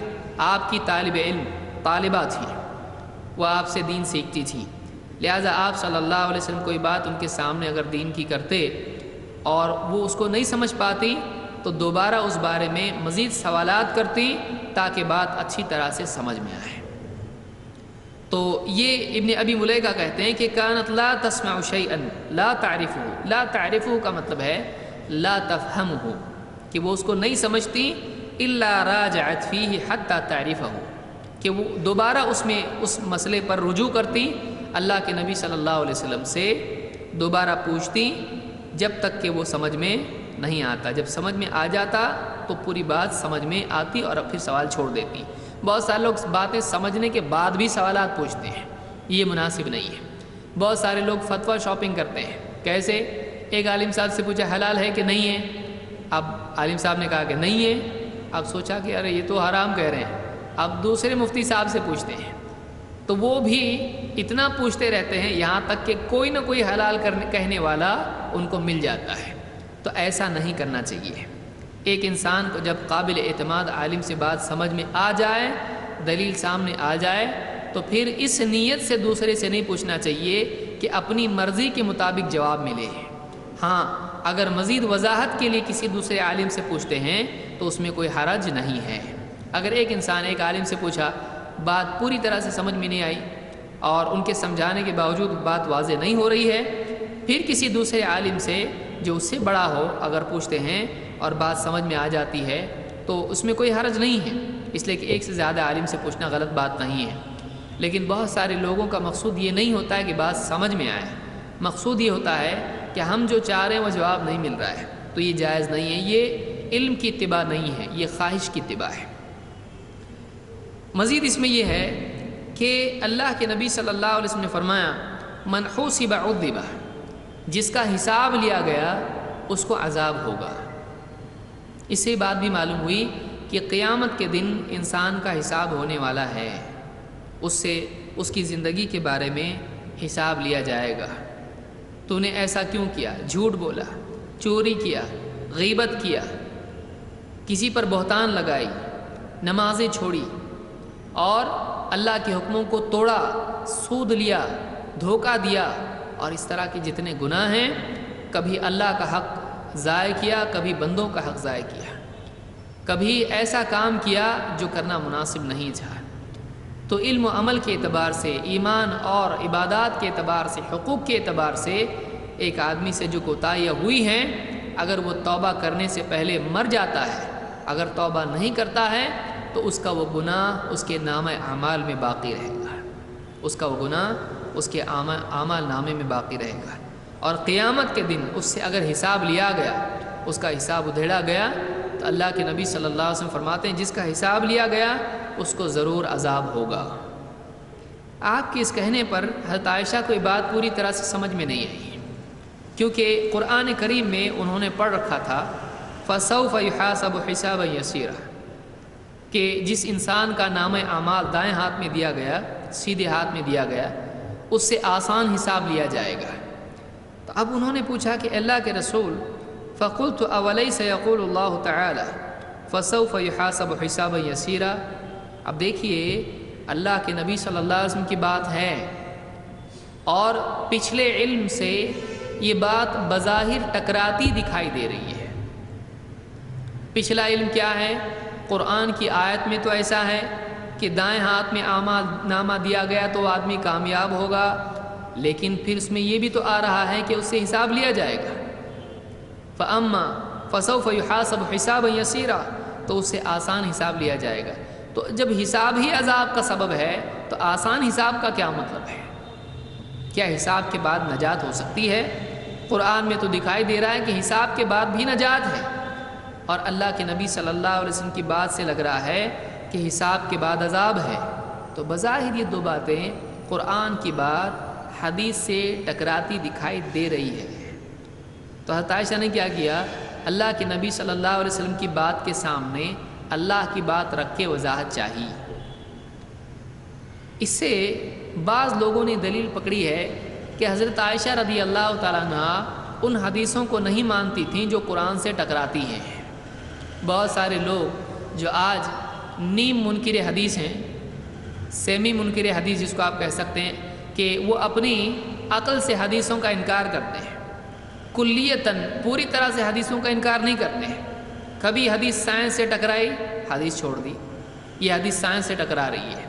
آپ کی طالب علم طالبہ تھیں، وہ آپ سے دین سیکھتی تھیں، لہٰذا آپ صلی اللہ علیہ وسلم کوئی بات ان کے سامنے اگر دین کی کرتے اور وہ اس کو نہیں سمجھ پاتی تو دوبارہ اس بارے میں مزید سوالات کرتی تاکہ بات اچھی طرح سے سمجھ میں آئے۔ تو یہ ابن ابی ملیکہ کہتے ہیں کہ کانت لا تسمع شیئا لا تعرفہ، لا تعرفہ کا مطلب ہے لا تفہمہ، کہ وہ اس کو نہیں سمجھتی الا راجعت فیہ حتی تعرفہ، کہ وہ دوبارہ اس مسئلے پر رجوع کرتی، اللہ کے نبی صلی اللہ علیہ وسلم سے دوبارہ پوچھتی جب تک کہ وہ سمجھ میں نہیں آتا، جب سمجھ میں آ جاتا تو پوری بات سمجھ میں آتی اور اب پھر سوال چھوڑ دیتی۔ بہت سارے لوگ باتیں سمجھنے کے بعد بھی سوالات پوچھتے ہیں، یہ مناسب نہیں ہے۔ بہت سارے لوگ فتویٰ شاپنگ کرتے ہیں، کیسے؟ ایک عالم صاحب سے پوچھا حلال ہے کہ نہیں ہے، اب عالم صاحب نے کہا کہ نہیں ہے، اب سوچا کہ ارے یہ تو حرام کہہ رہے ہیں، اب دوسرے مفتی صاحب سے پوچھتے ہیں، تو وہ بھی اتنا پوچھتے رہتے ہیں یہاں تک کہ کوئی نہ کوئی حلال کہنے والا ان کو مل جاتا ہے۔ تو ایسا نہیں کرنا چاہیے۔ ایک انسان کو جب قابل اعتماد عالم سے بات سمجھ میں آ جائے، دلیل سامنے آ جائے، تو پھر اس نیت سے دوسرے سے نہیں پوچھنا چاہیے کہ اپنی مرضی کے مطابق جواب ملے۔ ہاں، اگر مزید وضاحت کے لیے کسی دوسرے عالم سے پوچھتے ہیں تو اس میں کوئی حرج نہیں ہے۔ اگر ایک انسان ایک عالم سے پوچھا، بات پوری طرح سے سمجھ میں نہیں آئی اور ان کے سمجھانے کے باوجود بات واضح نہیں ہو رہی ہے، پھر کسی دوسرے عالم سے جو اس سے بڑا ہو اگر پوچھتے ہیں اور بات سمجھ میں آ جاتی ہے تو اس میں کوئی حرج نہیں ہے، اس لیے کہ ایک سے زیادہ عالم سے پوچھنا غلط بات نہیں ہے۔ لیکن بہت سارے لوگوں کا مقصود یہ نہیں ہوتا ہے کہ بات سمجھ میں آئے، مقصود یہ ہوتا ہے کہ ہم جو چاہ رہے ہیں وہ جواب نہیں مل رہا ہے، تو یہ جائز نہیں ہے، یہ علم کی اتباع نہیں ہے، یہ خواہش کی اتباع ہے۔ مزید اس میں یہ ہے کہ اللہ کے نبی صلی اللہ علیہ وسلم نے فرمایا من حوسب عذب، جس کا حساب لیا گیا اس کو عذاب ہوگا۔ اس سے بات بھی معلوم ہوئی کہ قیامت کے دن انسان کا حساب ہونے والا ہے، اس سے اس کی زندگی کے بارے میں حساب لیا جائے گا۔ تو نے ایسا کیوں کیا؟ جھوٹ بولا، چوری کیا، غیبت کیا، کسی پر بہتان لگائی، نمازیں چھوڑی اور اللہ کے حکموں کو توڑا، سود لیا، دھوکہ دیا، اور اس طرح کے جتنے گناہ ہیں، کبھی اللہ کا حق ضائع کیا، کبھی بندوں کا حق ضائع کیا، کبھی ایسا کام کیا جو کرنا مناسب نہیں تھا۔ تو علم و عمل کے اعتبار سے، ایمان اور عبادات کے اعتبار سے، حقوق کے اعتبار سے ایک آدمی سے جو کوتاہیاں ہوئی ہیں، اگر وہ توبہ کرنے سے پہلے مر جاتا ہے، اگر توبہ نہیں کرتا ہے تو اس کا وہ گناہ اس کے نامہ اعمال میں باقی رہے گا، اس کا وہ گناہ اس کے اعمال نامے میں باقی رہے گا، اور قیامت کے دن اس سے اگر حساب لیا گیا، اس کا حساب ادھیڑا گیا، تو اللہ کے نبی صلی اللہ علیہ وسلم فرماتے ہیں جس کا حساب لیا گیا اس کو ضرور عذاب ہوگا۔ آپ کے اس کہنے پر حضرت عائشہ کو یہ بات پوری طرح سے سمجھ میں نہیں آئی، کیونکہ قرآن کریم میں انہوں نے پڑھ رکھا تھا فَسَوْفَ يُحَاسَبُ حِسَابًا يَسِيرًا، کہ جس انسان کا نامہ اعمال دائیں ہاتھ میں دیا گیا، سیدھے ہاتھ میں دیا گیا، اس سے آسان حساب لیا جائے گا۔ تو اب انہوں نے پوچھا کہ اللہ کے رسول فَقُلْتُ أَوَلَيْسَ يَقُولُ اللَّهُ تَعَالَى فَسَوْفَ يُحَاسَبُ حِسَابًا يَسِيرًا۔ اب دیکھیے اللہ کے نبی صلی اللہ علیہ وسلم کی بات ہے، اور پچھلے علم سے یہ بات بظاہر ٹکراتی دکھائی دے رہی ہے۔ پچھلا علم کیا ہے؟ قرآن کی آیت میں تو ایسا ہے کہ دائیں ہاتھ میں اعمال نامہ دیا گیا تو آدمی کامیاب ہوگا، لیکن پھر اس میں یہ بھی تو آ رہا ہے کہ اس سے حساب لیا جائے گا۔ فَأَمَّا فَسَوْفَ يُحَاسَبُ حِسَابًا يَسِيرًا، تو اس سے آسان حساب لیا جائے گا۔ تو جب حساب ہی عذاب کا سبب ہے تو آسان حساب کا کیا مطلب ہے؟ کیا حساب کے بعد نجات ہو سکتی ہے؟ قرآن میں تو دکھائی دے رہا ہے کہ حساب کے بعد بھی نجات ہے، اور اللہ کے نبی صلی اللہ علیہ وسلم کی بات سے لگ رہا ہے کہ حساب کے بعد عذاب ہے۔ تو بظاہر یہ دو باتیں، قرآن کی بات حدیث سے ٹکراتی دکھائی دے رہی ہے۔ تو حضرت عائشہ نے کیا کیا؟ اللہ کے نبی صلی اللہ علیہ وسلم کی بات کے سامنے اللہ کی بات رکھ کے وضاحت چاہیے۔ اس سے بعض لوگوں نے دلیل پکڑی ہے کہ حضرت عائشہ رضی اللہ تعالیٰ عنہ ان حدیثوں کو نہیں مانتی تھیں جو قرآن سے ٹکراتی ہیں۔ بہت سارے لوگ جو آج نیم منکر حدیث ہیں، سیمی منکر حدیث جس کو آپ کہہ سکتے ہیں، کہ وہ اپنی عقل سے حدیثوں کا انکار کرتے ہیں، کلیتاً پوری طرح سے حدیثوں کا انکار نہیں کرتے ہیں۔ کبھی حدیث سائنس سے ٹکرائی، حدیث چھوڑ دی، یہ حدیث سائنس سے ٹکرا رہی ہے۔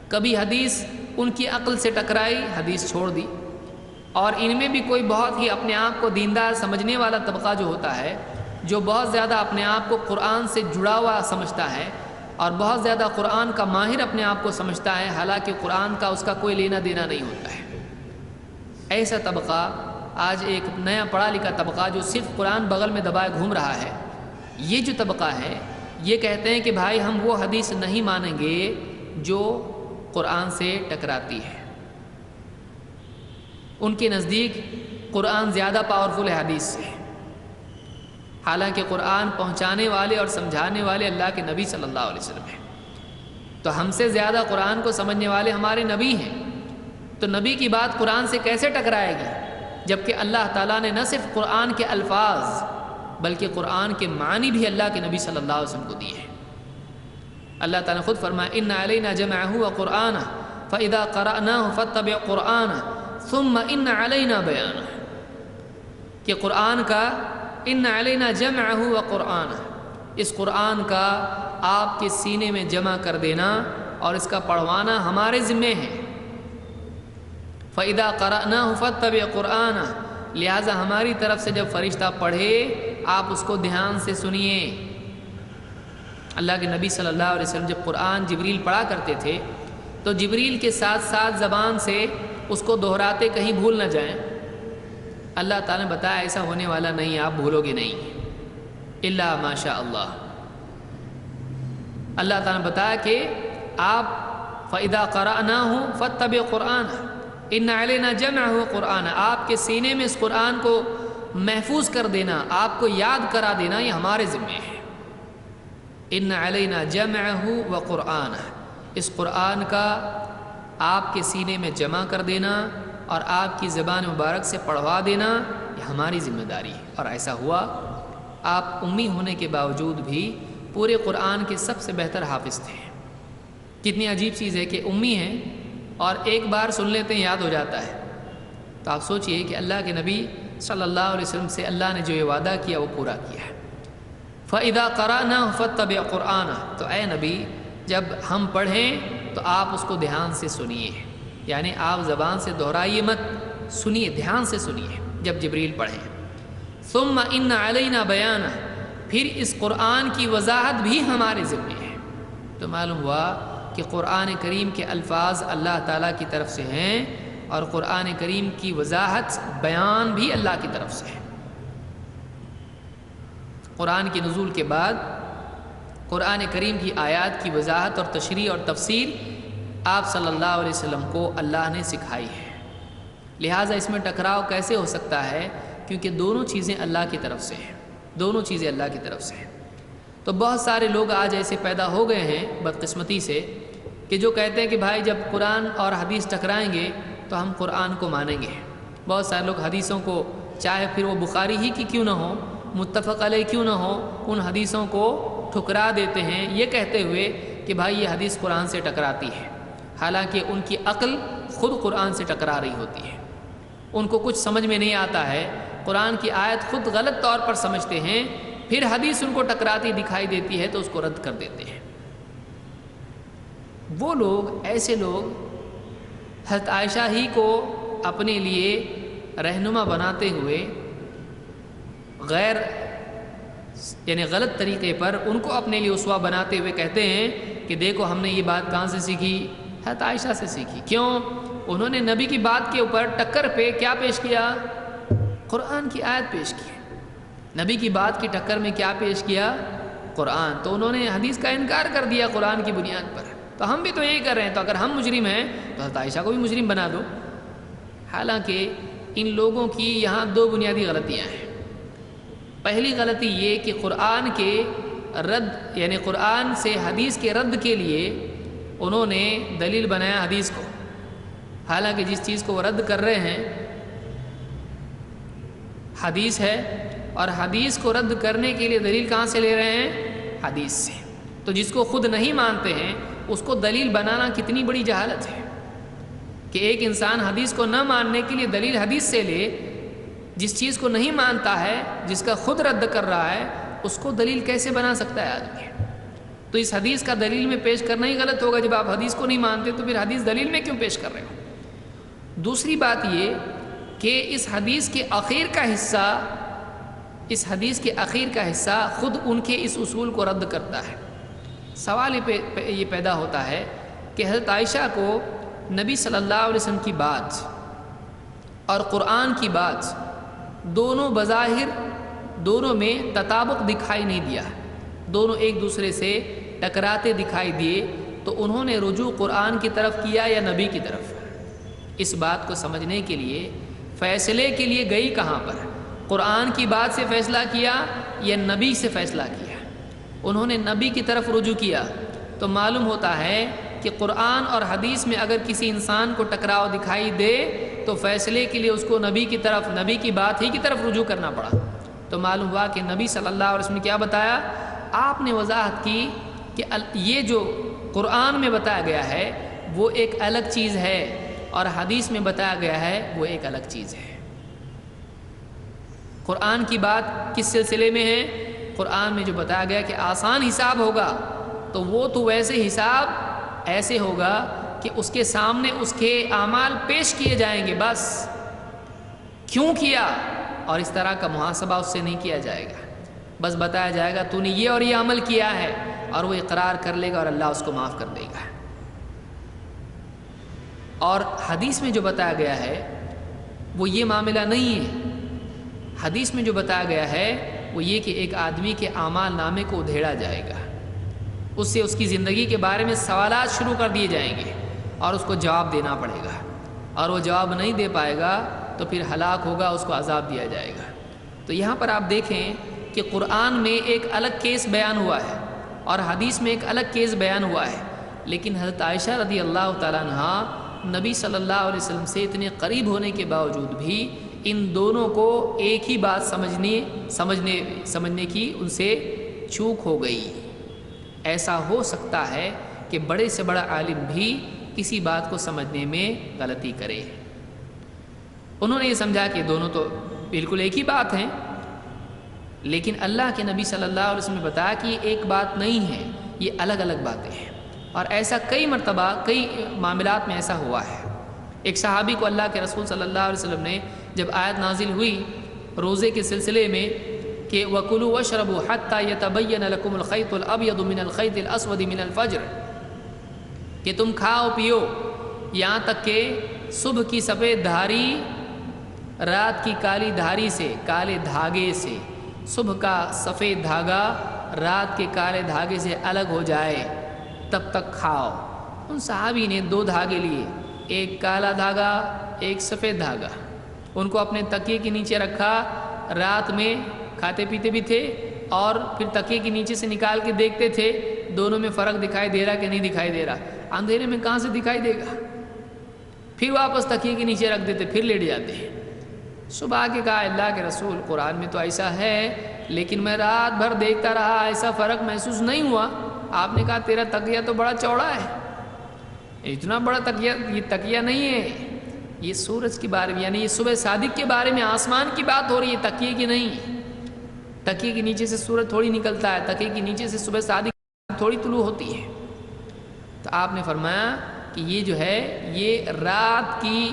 کبھی حدیث ان کی عقل سے ٹکرائی، حدیث چھوڑ دی۔ اور ان میں بھی کوئی بہت ہی اپنے آپ کو دیندار سمجھنے والا طبقہ جو ہوتا ہے، جو بہت زیادہ اپنے آپ کو قرآن سے جڑا ہوا سمجھتا ہے اور بہت زیادہ قرآن کا ماہر اپنے آپ کو سمجھتا ہے، حالانکہ قرآن کا اس کا کوئی لینا دینا نہیں ہوتا ہے۔ ایسا طبقہ آج ایک نیا پڑھا لکھا طبقہ جو صرف قرآن بغل میں دبائے گھوم رہا ہے، یہ جو طبقہ ہے یہ کہتے ہیں کہ بھائی ہم وہ حدیث نہیں مانیں گے جو قرآن سے ٹکراتی ہے۔ ان کے نزدیک قرآن زیادہ پاورفل ہے حدیث سے، حالانکہ قرآن پہنچانے والے اور سمجھانے والے اللہ کے نبی صلی اللہ علیہ وسلم ہیں۔ تو ہم سے زیادہ قرآن کو سمجھنے والے ہمارے نبی ہیں، تو نبی کی بات قرآن سے کیسے ٹکرائے گی؟ جبکہ اللہ تعالیٰ نے نہ صرف قرآن کے الفاظ بلکہ قرآن کے معنی بھی اللہ کے نبی صلی اللہ علیہ وسلم کو دیے ہیں۔ اللہ تعالیٰ نے خود فرمایا ان علینا جمعہ وقرآنہ فاذا قرأناہ فاتبع قرآنہ ثم ان علینا بیانہ، کہ قرآن کا ان علینا جمعہ وقرآنہ، اس قرآن کا آپ کے سینے میں جمع کر دینا اور اس کا پڑھوانا ہمارے ذمے ہے۔ فاذا قرأناہ فاتبع قرآنہ، لہٰذا ہماری طرف سے جب فرشتہ پڑھے آپ اس کو دھیان سے سنیے۔ اللہ کے نبی صلی اللہ علیہ وسلم جب قرآن جبریل پڑھا کرتے تھے تو جبریل کے ساتھ ساتھ زبان سے اس کو دہراتے کہیں بھول نہ جائیں۔ اللہ تعالیٰ نے بتایا ایسا ہونے والا نہیں، آپ بھولو گے نہیں الا ما شاء اللہ۔ اللہ تعالیٰ نے بتایا کہ آپ فاذا قرأناہ فاتبع قرآنہ ان علینا جمعہ قرآن، آپ کے سینے میں اس قرآن کو محفوظ کر دینا، آپ کو یاد کرا دینا، یہ ہمارے ذمے ہے۔ ان علینا جمعہ و قرآن، اس قرآن کا آپ کے سینے میں جمع کر دینا اور آپ کی زبان مبارک سے پڑھوا دینا، یہ ہماری ذمہ داری ہے۔ اور ایسا ہوا، آپ امی ہونے کے باوجود بھی پورے قرآن کے سب سے بہتر حافظ تھے۔ کتنی عجیب چیز ہے کہ امی ہیں اور ایک بار سن لیتے ہیں یاد ہو جاتا ہے۔ تو آپ سوچئے کہ اللہ کے نبی صلی اللہ علیہ وسلم سے اللہ نے جو یہ وعدہ کیا وہ پورا کیا ہے۔ فَإِذَا قَرَأْنَاهُ فَاتَّبِعْ قُرْآنَهُ، تو اے نبی جب ہم پڑھیں تو آپ اس کو دھیان سے سنیے، یعنی آپ زبان سے دہرائیے مت، سنیے، دھیان سے سنیے جب جبریل پڑھیں۔ ثُمَّ إِنَّ عَلَيْنَا بَيَانَهُ، پھر اس قرآن کی وضاحت بھی ہمارے ذمے ہے۔ تو معلوم ہوا کہ قرآن کریم کے الفاظ اللہ تعالیٰ کی طرف سے ہیں اور قرآن کریم کی وضاحت بیان بھی اللہ کی طرف سے ہے۔ قرآن کی نزول کے بعد قرآن کریم کی آیات کی وضاحت اور تشریح اور تفسیر آپ صلی اللہ علیہ وسلم کو اللہ نے سکھائی ہے۔ لہٰذا اس میں ٹکراؤ کیسے ہو سکتا ہے؟ کیونکہ دونوں چیزیں اللہ کی طرف سے ہیں، دونوں چیزیں اللہ کی طرف سے ہیں۔ تو بہت سارے لوگ آج ایسے پیدا ہو گئے ہیں بدقسمتی سے کہ جو کہتے ہیں کہ بھائی جب قرآن اور حدیث ٹکرائیں گے تو ہم قرآن کو مانیں گے۔ بہت سارے لوگ حدیثوں کو، چاہے پھر وہ بخاری ہی کی کیوں نہ ہو، متفق علیہ کیوں نہ ہو، ان حدیثوں کو ٹھکرا دیتے ہیں یہ کہتے ہوئے کہ بھائی یہ حدیث قرآن سے ٹکراتی ہے، حالانکہ ان کی عقل خود قرآن سے ٹکرا رہی ہوتی ہے، ان کو کچھ سمجھ میں نہیں آتا ہے، قرآن کی آیت خود غلط طور پر سمجھتے ہیں، پھر حدیث ان کو ٹکراتی دکھائی دیتی ہے تو اس کو رد کر دیتے ہیں۔ وہ لوگ، ایسے لوگ حضرت عائشہ ہی کو اپنے لیے رہنما بناتے ہوئے غیر یعنی غلط طریقے پر ان کو اپنے لیے اسوہ بناتے ہوئے کہتے ہیں کہ دیکھو ہم نے یہ بات کہاں سے سیکھی؟ حضرت عائشہ سے سیکھی۔ کیوں؟ انہوں نے نبی کی بات کے اوپر ٹکر پہ کیا پیش کیا؟ قرآن کی آیت پیش کی۔ نبی کی بات کی ٹکر میں کیا پیش کیا؟ قرآن۔ تو انہوں نے حدیث کا انکار کر دیا قرآن کی بنیاد پر۔ تو ہم بھی تو یہی کر رہے ہیں، تو اگر ہم مجرم ہیں تو حضرت عائشہ کو بھی مجرم بنا دو۔ حالانکہ ان لوگوں کی یہاں دو بنیادی غلطیاں ہیں۔ پہلی غلطی یہ کہ قرآن کے رد یعنی قرآن سے حدیث کے رد کے لیے انہوں نے دلیل بنایا حدیث کو، حالانکہ جس چیز کو وہ رد کر رہے ہیں حدیث ہے، اور حدیث کو رد کرنے کے لیے دلیل کہاں سے لے رہے ہیں؟ حدیث سے۔ تو جس کو خود نہیں مانتے ہیں اس کو دلیل بنانا کتنی بڑی جہالت ہے کہ ایک انسان حدیث کو نہ ماننے کے لیے دلیل حدیث سے لے، جس چیز کو نہیں مانتا ہے، جس کا خود رد کر رہا ہے، اس کو دلیل کیسے بنا سکتا ہے آدمی؟ تو اس حدیث کا دلیل میں پیش کرنا ہی غلط ہوگا۔ جب آپ حدیث کو نہیں مانتے تو پھر حدیث دلیل میں کیوں پیش کر رہے ہو؟ دوسری بات یہ کہ اس حدیث کے اخیر کا حصہ خود ان کے اس اصول کو رد کرتا ہے۔ سوال یہ پیدا ہوتا ہے کہ حضرت عائشہ کو نبی صلی اللہ علیہ وسلم کی بات اور قرآن کی بات دونوں بظاہر دونوں میں تطابق دکھائی نہیں دیا، دونوں ایک دوسرے سے ٹکراتے دکھائی دیے، تو انہوں نے رجوع قرآن کی طرف کیا یا نبی کی طرف؟ اس بات کو سمجھنے کے لیے فیصلے کے لیے گئی کہاں پر؟ قرآن کی بات سے فیصلہ کیا یا نبی سے فیصلہ کیا؟ انہوں نے نبی کی طرف رجوع کیا، تو معلوم ہوتا ہے کہ قرآن اور حدیث میں اگر کسی انسان کو ٹکراؤ دکھائی دے تو فیصلے کے لیے اس کو نبی کی طرف، نبی کی بات ہی کی طرف رجوع کرنا پڑا۔ تو معلوم ہوا کہ نبی صلی اللہ علیہ وسلم نے کیا بتایا؟ آپ نے وضاحت کی کہ یہ جو قرآن میں بتایا گیا ہے وہ ایک الگ چیز ہے اور حدیث میں بتایا گیا ہے وہ ایک الگ چیز ہے۔ قرآن کی بات کس سلسلے میں ہے؟ قرآن میں جو بتایا گیا کہ آسان حساب ہوگا، تو وہ تو ویسے حساب ایسے ہوگا کہ اس کے سامنے اس کے اعمال پیش کیے جائیں گے، بس کیوں کیا اور اس طرح کا محاسبہ اس سے نہیں کیا جائے گا، بس بتایا جائے گا تو نے یہ اور یہ عمل کیا ہے، اور وہ اقرار کر لے گا اور اللہ اس کو معاف کر دے گا۔ اور حدیث میں جو بتایا گیا ہے وہ یہ معاملہ نہیں ہے۔ حدیث میں جو بتایا گیا ہے وہ یہ کہ ایک آدمی کے اعمال نامے کو ادھیڑا جائے گا، اس سے اس کی زندگی کے بارے میں سوالات شروع کر دیے جائیں گے اور اس کو جواب دینا پڑے گا، اور وہ جواب نہیں دے پائے گا تو پھر ہلاک ہوگا، اس کو عذاب دیا جائے گا۔ تو یہاں پر آپ دیکھیں کہ قرآن میں ایک الگ کیس بیان ہوا ہے اور حدیث میں ایک الگ کیس بیان ہوا ہے، لیکن حضرت عائشہ رضی اللہ تعالیٰ عنہا نبی صلی اللہ علیہ وسلم سے اتنے قریب ہونے کے باوجود بھی ان دونوں کو ایک ہی بات سمجھنے کی ان سے چوک ہو گئی۔ ایسا ہو سکتا ہے کہ بڑے سے بڑا عالم بھی کسی بات کو سمجھنے میں غلطی کرے۔ انہوں نے یہ سمجھا کہ دونوں تو بالکل ایک ہی بات ہیں، لیکن اللہ کے نبی صلی اللہ علیہ وسلم نے بتایا کہ یہ ایک بات نہیں ہے، یہ الگ الگ باتیں ہیں۔ اور ایسا کئی مرتبہ کئی معاملات میں ایسا ہوا ہے۔ ایک صحابی کو اللہ کے رسول صلی اللہ علیہ وسلم نے جب آیت نازل ہوئی روزے کے سلسلے میں کہ وَكُلُوا وَاشْرَبُوا حَتَّى يَتَبَيَّنَ لَكُمُ الْخَيْطُ الْأَبْيَضُ مِنَ الْخَيْطِ الْأَسْوَدِ مِنَ الْفَجْرِ، کہ تم کھاؤ پیو یہاں تک کہ صبح کی سفید دھاری رات کی کالی دھاری سے، کالے دھاگے سے، صبح کا سفید دھاگا رات کے کالے دھاگے سے الگ ہو جائے تب تک کھاؤ۔ ان صحابی نے دو دھاگے لیے، ایک کالا دھاگا ایک سفید دھاگا، ان کو اپنے تکیے کے نیچے رکھا، رات میں کھاتے پیتے بھی تھے اور پھر تکیے کے نیچے سے نکال کے دیکھتے تھے دونوں میں فرق دکھائی دے رہا کہ نہیں دکھائی دے رہا، اندھیرے میں کہاں سے دکھائی دے گا، پھر واپس تکیے کے نیچے رکھ دیتے، پھر لیٹ جاتے ہیں۔ صبح آ کے کہا اللہ کے رسول قرآن میں تو ایسا ہے لیکن میں رات بھر دیکھتا رہا، ایسا فرق محسوس نہیں ہوا۔ آپ نے کہا تیرا تکیہ تو بڑا چوڑا ہے، اتنا بڑا تکیہ یہ تکیہ نہیں ہے، یہ سورج کے بارے میں یعنی یہ صبح صادق کے بارے میں آسمان کی بات ہو رہی ہے، تکیے کی نہیں۔ تکیے کے نیچے سے سورج تھوڑی نکلتا ہے، تکیے کے نیچے سے صبح صادق تھوڑی طلوع ہوتی ہے۔ تو آپ نے فرمایا کہ یہ جو ہے یہ رات کی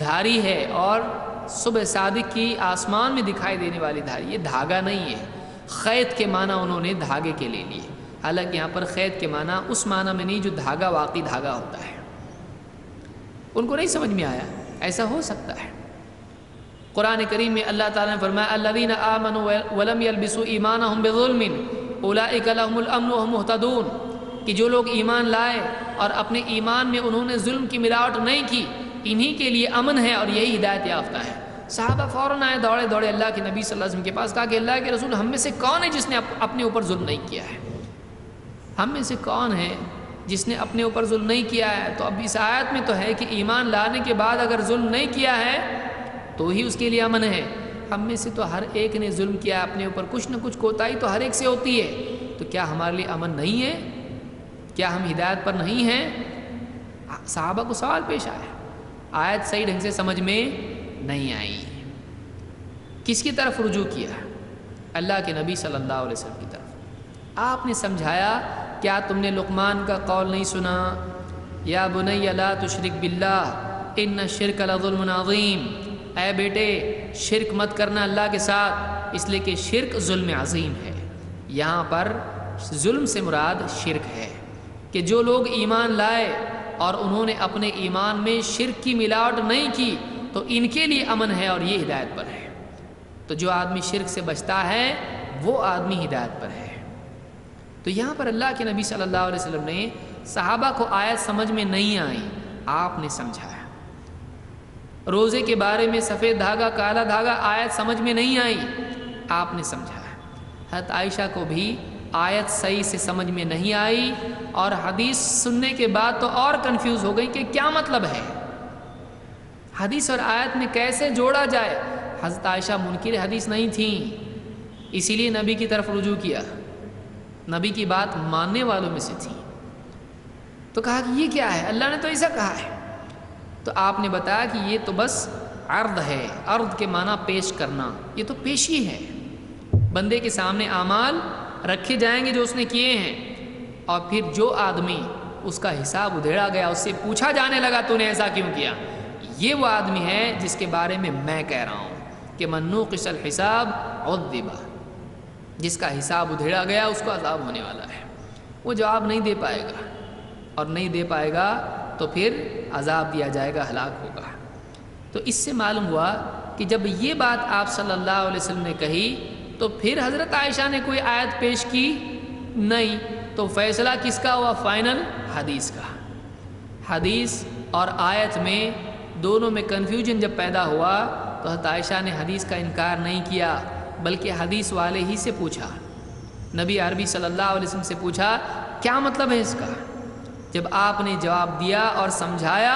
دھاری ہے اور صبح صادق کی آسمان میں دکھائی دینے والی دھاری، یہ دھاگا نہیں ہے۔ خیط کے معنی انہوں نے دھاگے کے لے لیے، حالانکہ یہاں پر خیط کے معنی اس معنی میں نہیں جو دھاگا واقعی دھاگا ہوتا ہے۔ ان کو نہیں سمجھ میں آیا ایسا ہو سکتا ہے۔ قرآن کریم میں اللہ تعالیٰ نے فرمایا الذین آمنوا ولم یلبسوا ایمانہم بظلم اولئک لہم الامن وہم مہتدون، کہ جو لوگ ایمان لائے اور اپنے ایمان میں انہوں نے ظلم کی ملاوٹ نہیں کی، انہی کے لیے امن ہے اور یہی ہدایت یافتہ ہے۔ صحابہ فوراً آئے دوڑے دوڑے اللہ کے نبی صلی اللہ علیہ وسلم کے پاس، کہا کہ اللہ کے رسول ہم میں سے کون ہے جس نے اپنے اوپر ظلم نہیں کیا ہے؟ ہم میں سے کون ہے جس نے اپنے اوپر ظلم نہیں کیا ہے؟ تو اب اس آیت میں تو ہے کہ ایمان لانے کے بعد اگر ظلم نہیں کیا ہے تو ہی اس کے لیے امن ہے۔ ہم میں سے تو ہر ایک نے ظلم کیا ہے اپنے اوپر، کچھ نہ کچھ کوتاہی تو ہر ایک سے ہوتی ہے، تو کیا ہمارے لیے امن نہیں ہے؟ کیا ہم ہدایت پر نہیں ہیں؟ صحابہ کو سوال پیش آیا، آیت صحیح ڈھنگ سے سمجھ میں نہیں آئی۔ کس کی طرف رجوع کیا؟ اللہ کے نبی صلی اللہ علیہ وسلم کی طرف۔ آپ نے سمجھایا کیا تم نے لقمان کا قول نہیں سنا؟ یا بنی لا تشرک باللہ ان الشرک لظلم عظیم، اے بیٹے شرک مت کرنا اللہ کے ساتھ، اس لیے کہ شرک ظلم عظیم ہے۔ یہاں پر ظلم سے مراد شرک ہے کہ جو لوگ ایمان لائے اور انہوں نے اپنے ایمان میں شرک کی ملاوٹ نہیں کی تو ان کے لیے امن ہے اور یہ ہدایت پر ہے۔ تو جو آدمی شرک سے بچتا ہے وہ آدمی ہدایت پر ہے۔ تو یہاں پر اللہ کے نبی صلی اللہ علیہ وسلم نے صحابہ کو آیت سمجھ میں نہیں آئی، آپ نے سمجھایا۔ روزے کے بارے میں سفید دھاگا کالا دھاگا آیت سمجھ میں نہیں آئی، آپ نے سمجھایا۔ حضرت عائشہ کو بھی آیت صحیح سے سمجھ میں نہیں آئی اور حدیث سننے کے بعد تو اور کنفیوز ہو گئی کہ کیا مطلب ہے، حدیث اور آیت میں کیسے جوڑا جائے۔ حضرت عائشہ منکر حدیث نہیں تھیں، اسی لیے نبی کی طرف رجوع کیا، نبی کی بات ماننے والوں میں سے تھیں۔ تو کہا کہ یہ کیا ہے، اللہ نے تو ایسا کہا ہے۔ تو آپ نے بتایا کہ یہ تو بس عرض ہے، عرض کے معنی پیش کرنا، یہ تو پیشی ہے، بندے کے سامنے اعمال رکھے جائیں گے جو اس نے کیے ہیں، اور پھر جو آدمی اس کا حساب ادھیڑا گیا، اس سے پوچھا جانے لگا تو نے ایسا کیوں کیا، یہ وہ آدمی ہے جس کے بارے میں کہہ رہا ہوں کہ من نوقش الحساب عذب، جس کا حساب ادھیڑا گیا اس کو عذاب ہونے والا ہے، وہ جواب نہیں دے پائے گا، اور نہیں دے پائے گا تو پھر عذاب دیا جائے گا، ہلاک ہوگا۔ تو اس سے معلوم ہوا کہ جب یہ بات آپ صلی اللہ علیہ وسلم نے کہی تو پھر حضرت عائشہ نے کوئی آیت پیش کی نہیں، تو فیصلہ کس کا ہوا فائنل؟ حدیث کا۔ حدیث اور آیت میں دونوں میں کنفیوژن جب پیدا ہوا تو حضرت عائشہ نے حدیث کا انکار نہیں کیا، بلکہ حدیث والے ہی سے پوچھا، نبی عربی صلی اللہ علیہ وسلم سے پوچھا کیا مطلب ہے اس کا۔ جب آپ نے جواب دیا اور سمجھایا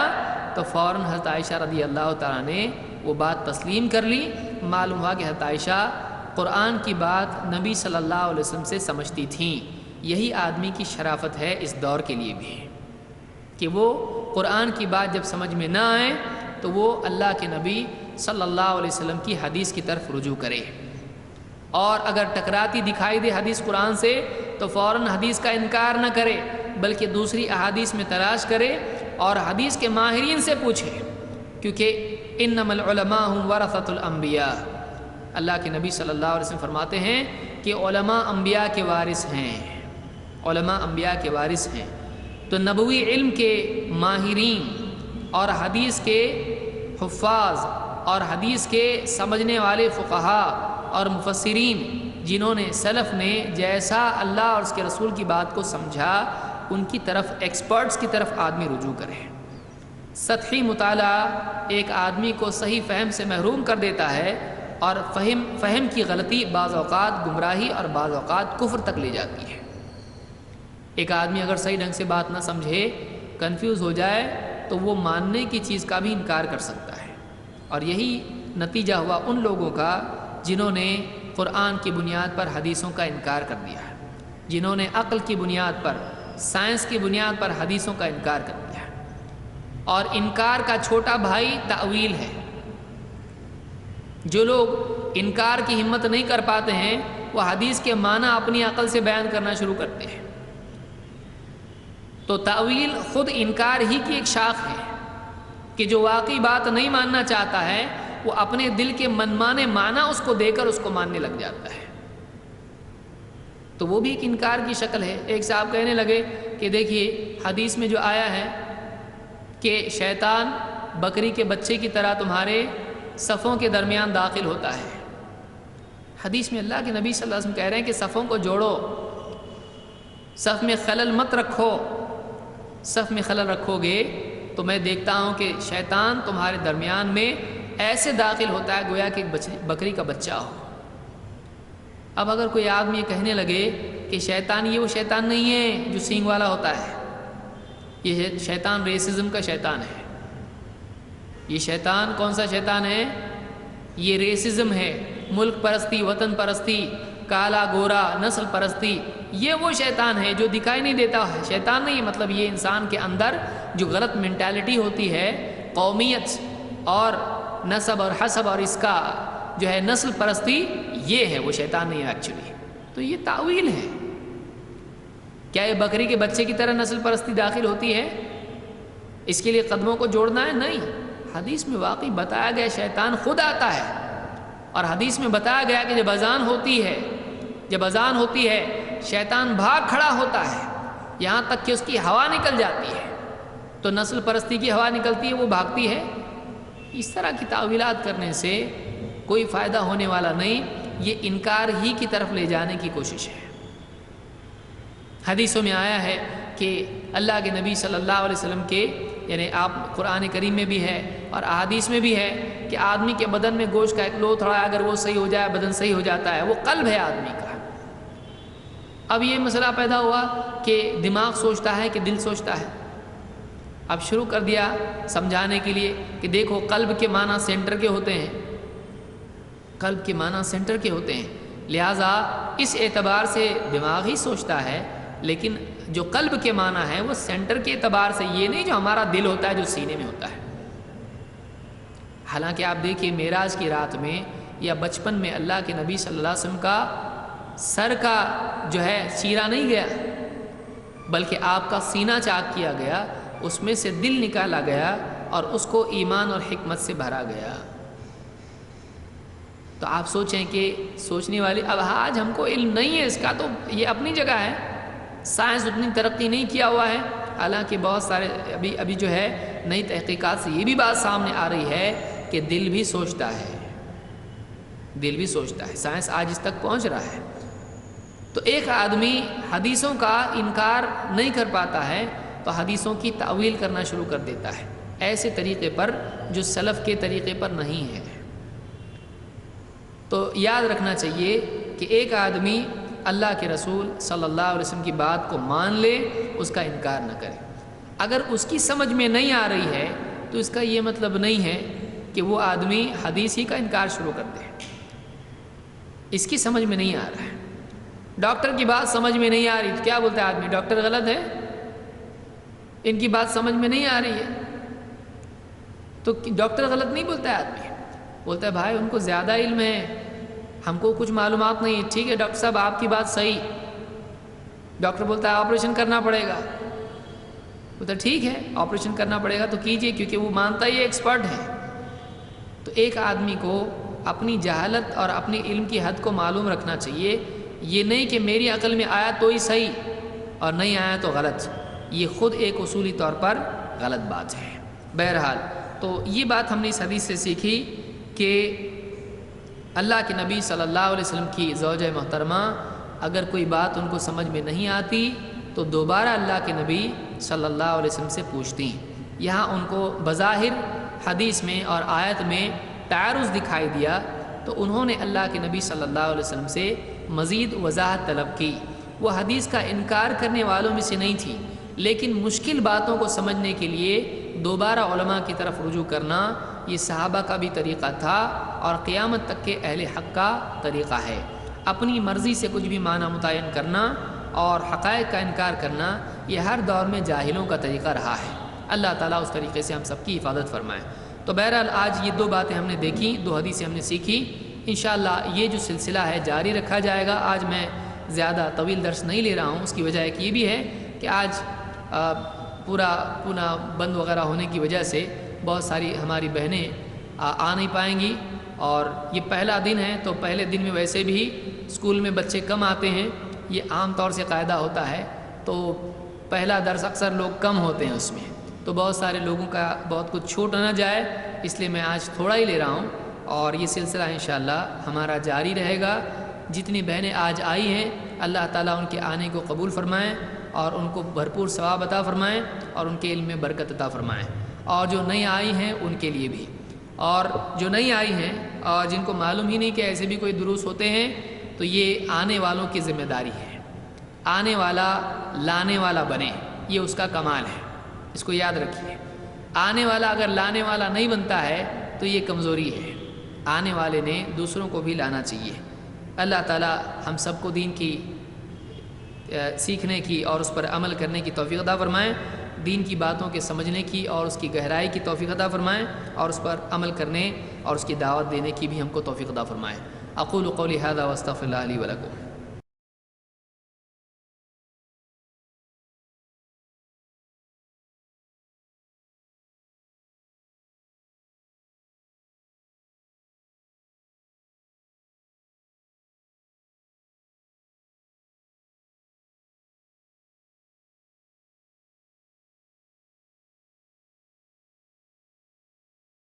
تو فوراً حضرت عائشہ رضی اللہ تعالیٰ نے وہ بات تسلیم کر لی۔ معلوم ہوا کہ حضرت عائشہ قرآن کی بات نبی صلی اللہ علیہ وسلم سے سمجھتی تھیں۔ یہی آدمی کی شرافت ہے اس دور کے لیے بھی، کہ وہ قرآن کی بات جب سمجھ میں نہ آئے تو وہ اللہ کے نبی صلی اللہ علیہ وسلم کی حدیث کی طرف رجوع کرے، اور اگر ٹکراتی دکھائی دے حدیث قرآن سے تو فوراً حدیث کا انکار نہ کرے، بلکہ دوسری احادیث میں تلاش کرے اور حدیث کے ماہرین سے پوچھے، کیونکہ انما العلماء هم ورثۃ الانبیاء، اللہ کے نبی صلی اللہ علیہ وسلم فرماتے ہیں کہ علماء انبیاء کے وارث ہیں، علماء انبیاء کے وارث ہیں۔ تو نبوی علم کے ماہرین اور حدیث کے حفاظ اور حدیث کے سمجھنے والے فقہاء اور مفسرین، جنہوں نے سلف نے جیسا اللہ اور اس کے رسول کی بات کو سمجھا، ان کی طرف، ایکسپرٹس کی طرف آدمی رجوع کرے۔ سطحی مطالعہ ایک آدمی کو صحیح فہم سے محروم کر دیتا ہے، اور فہم کی غلطی بعض اوقات گمراہی اور بعض اوقات کفر تک لے جاتی ہے۔ ایک آدمی اگر صحیح ڈھنگ سے بات نہ سمجھے، کنفیوز ہو جائے، تو وہ ماننے کی چیز کا بھی انکار کر سکتا ہے، اور یہی نتیجہ ہوا ان لوگوں کا جنہوں نے قرآن کی بنیاد پر حدیثوں کا انکار کر دیا، جنہوں نے عقل کی بنیاد پر، سائنس کی بنیاد پر حدیثوں کا انکار کر دیا۔ اور انکار کا چھوٹا بھائی تأویل ہے۔ جو لوگ انکار کی ہمت نہیں کر پاتے ہیں، وہ حدیث کے معنی اپنی عقل سے بیان کرنا شروع کرتے ہیں۔ تو تأویل خود انکار ہی کی ایک شاخ ہے، کہ جو واقعی بات نہیں ماننا چاہتا ہے، وہ اپنے دل کے منمانے معنی اس کو دے کر اس کو ماننے لگ جاتا ہے، تو وہ بھی ایک انکار کی شکل ہے۔ ایک صاحب کہنے لگے کہ دیکھیے حدیث میں جو آیا ہے کہ شیطان بکری کے بچے کی طرح تمہارے صفوں کے درمیان داخل ہوتا ہے، حدیث میں اللہ کے نبی صلی اللہ علیہ وسلم کہہ رہے ہیں کہ صفوں کو جوڑو، صف میں خلل مت رکھو، صف میں خلل رکھو گے تو میں دیکھتا ہوں کہ شیطان تمہارے درمیان میں ایسے داخل ہوتا ہے گویا کہ بکری کا بچہ ہو۔ اب اگر کوئی آدمی یہ کہنے لگے کہ شیطان یہ وہ شیطان نہیں ہے جو سینگ والا ہوتا ہے، یہ شیطان ریسزم کا شیطان ہے، یہ شیطان کون سا شیطان ہے؟ یہ ریسزم ہے، ملک پرستی، وطن پرستی، کالا گورا، نسل پرستی، یہ وہ شیطان ہے جو دکھائی نہیں دیتا ہے، شیطان نہیں، مطلب یہ انسان کے اندر جو غلط مینٹالٹی ہوتی ہے، قومیت اور نسب اور حسب اور اس کا جو ہے نسل پرستی، یہ ہے وہ شیطان نہیں ہے ایکچولی۔ تو یہ تاویل ہے۔ کیا یہ بکری کے بچے کی طرح نسل پرستی داخل ہوتی ہے؟ اس کے لیے قدموں کو جوڑنا ہے؟ نہیں، حدیث میں واقعی بتایا گیا شیطان خود آتا ہے، اور حدیث میں بتایا گیا کہ جب اذان ہوتی ہے شیطان بھاگ کھڑا ہوتا ہے، یہاں تک کہ اس کی ہوا نکل جاتی ہے، تو نسل پرستی کی ہوا نکلتی ہے، وہ بھاگتی ہے۔ اس طرح کی تعویلات کرنے سے کوئی فائدہ ہونے والا نہیں، یہ انکار ہی کی طرف لے جانے کی کوشش ہے۔ حدیثوں میں آیا ہے کہ اللہ کے نبی صلی اللہ علیہ وسلم کے، یعنی آپ قرآن کریم میں بھی ہے اور احادیث میں بھی ہے کہ آدمی کے بدن میں گوشت کا ایک لوتھڑا ہے، اگر وہ صحیح ہو جائے بدن صحیح ہو جاتا ہے، وہ قلب ہے آدمی کا۔ اب یہ مسئلہ پیدا ہوا کہ دماغ سوچتا ہے کہ دل سوچتا ہے. اب شروع کر دیا سمجھانے کے لیے کہ دیکھو قلب کے معنی سینٹر کے ہوتے ہیں، قلب کے معنی سینٹر کے ہوتے ہیں، لہٰذا اس اعتبار سے دماغ ہی سوچتا ہے، لیکن جو قلب کے معنی ہے وہ سینٹر کے اعتبار سے، یہ نہیں جو ہمارا دل ہوتا ہے جو سینے میں ہوتا ہے. حالانکہ آپ دیکھیے معراج کی رات میں یا بچپن میں اللہ کے نبی صلی اللہ علیہ وسلم کا سر کا جو ہے چیرا نہیں گیا، بلکہ آپ کا سینہ چاک کیا گیا، اس میں سے دل نکالا گیا اور اس کو ایمان اور حکمت سے بھرا گیا. تو آپ سوچیں کہ سوچنے والی، اب آج ہم کو علم نہیں ہے اس کا، تو یہ اپنی جگہ ہے، سائنس اتنی ترقی نہیں کیا ہوا ہے. حالانکہ بہت سارے ابھی جو ہے نئی تحقیقات سے یہ بھی بات سامنے آ رہی ہے کہ دل بھی سوچتا ہے، دل بھی سوچتا ہے، سائنس آج اس تک پہنچ رہا ہے. تو ایک آدمی حدیثوں کا انکار نہیں کر پاتا ہے تو حدیثوں کی تعویل کرنا شروع کر دیتا ہے ایسے طریقے پر جو سلف کے طریقے پر نہیں ہے. تو یاد رکھنا چاہیے کہ ایک آدمی اللہ کے رسول صلی اللہ علیہ وسلم کی بات کو مان لے، اس کا انکار نہ کرے. اگر اس کی سمجھ میں نہیں آ رہی ہے تو اس کا یہ مطلب نہیں ہے کہ وہ آدمی حدیث ہی کا انکار شروع کر دے. اس کی سمجھ میں نہیں آ رہا ہے، ڈاکٹر کی بات سمجھ میں نہیں آ رہی تو کیا بولتا ہے آدمی؟ ڈاکٹر غلط ہے، ان کی بات سمجھ میں نہیں آ رہی ہے تو ڈاکٹر غلط نہیں بولتا ہے آدمی، بولتا ہے بھائی ان کو زیادہ علم ہے، ہم کو کچھ معلومات نہیں ہے. ٹھیک ہے ڈاکٹر صاحب آپ کی بات صحیح. ڈاکٹر بولتا ہے آپریشن کرنا پڑے گا، بولتا ہے ٹھیک ہے آپریشن کرنا پڑے گا تو کیجئے، کیونکہ وہ مانتا ہی ایکسپرٹ ہے. تو ایک آدمی کو اپنی جہالت اور اپنی علم کی حد کو معلوم رکھنا چاہیے. یہ نہیں کہ میری عقل میں آیا تو ہی صحیح اور نہیں آیا تو غلط، یہ خود ایک اصولی طور پر غلط بات ہے. بہرحال تو یہ بات ہم نے اس حدیث سے سیکھی کہ اللہ کے نبی صلی اللہ علیہ وسلم کی زوجہ محترمہ اگر کوئی بات ان کو سمجھ میں نہیں آتی تو دوبارہ اللہ کے نبی صلی اللہ علیہ وسلم سے پوچھتی ہیں. یہاں ان کو بظاہر حدیث میں اور آیت میں تعارض دکھائی دیا تو انہوں نے اللہ کے نبی صلی اللہ علیہ وسلم سے مزید وضاحت طلب کی. وہ حدیث کا انکار کرنے والوں میں سے نہیں تھی، لیکن مشکل باتوں کو سمجھنے کے لیے دوبارہ علماء کی طرف رجوع کرنا یہ صحابہ کا بھی طریقہ تھا اور قیامت تک کے اہل حق کا طریقہ ہے. اپنی مرضی سے کچھ بھی معنی متعین کرنا اور حقائق کا انکار کرنا یہ ہر دور میں جاہلوں کا طریقہ رہا ہے. اللہ تعالیٰ اس طریقے سے ہم سب کی حفاظت فرمائے. تو بہرحال آج یہ دو باتیں ہم نے دیکھیں، دو حدیثیں ہم نے سیکھی. انشاءاللہ یہ جو سلسلہ ہے جاری رکھا جائے گا. آج میں زیادہ طویل درس نہیں لے رہا ہوں، اس کی وجہ ایک یہ بھی ہے کہ آج پورا بند وغیرہ ہونے کی وجہ سے بہت ساری ہماری بہنیں آ نہیں پائیں گی، اور یہ پہلا دن ہے تو پہلے دن میں ویسے بھی اسکول میں بچے کم آتے ہیں، یہ عام طور سے قاعدہ ہوتا ہے. تو پہلا درس اکثر لوگ کم ہوتے ہیں اس میں، تو بہت سارے لوگوں کا بہت کچھ چھوٹ نہ جائے، اس لیے میں آج تھوڑا ہی لے رہا ہوں اور یہ سلسلہ انشاءاللہ ہمارا جاری رہے گا. جتنی بہنیں آج آئی ہیں اللہ تعالیٰ ان کے آنے کو قبول فرمائیں اور ان کو بھرپور ثواب عطا فرمائیں اور ان کے علم میں برکت عطا فرمائیں. اور جو نہیں آئی ہیں ان کے لیے بھی، اور جو نہیں آئی ہیں اور جن کو معلوم ہی نہیں کہ ایسے بھی کوئی دروس ہوتے ہیں تو یہ آنے والوں کی ذمہ داری ہے. آنے والا لانے والا بنے، یہ اس کا کمال ہے، اس کو یاد رکھیے. آنے والا اگر لانے والا نہیں بنتا ہے تو یہ کمزوری ہے. آنے والے نے دوسروں کو بھی لانا چاہیے. اللہ تعالیٰ ہم سب کو دین کی سیکھنے کی اور اس پر عمل کرنے کی توفیق عطا فرمائیں، دین کی باتوں کے سمجھنے کی اور اس کی گہرائی کی توفیق عطا فرمائیں، اور اس پر عمل کرنے اور اس کی دعوت دینے کی بھی ہم کو توفیق عطا فرمائیں. اقول قولی ھذا واستغفر اللہ لی ولکم.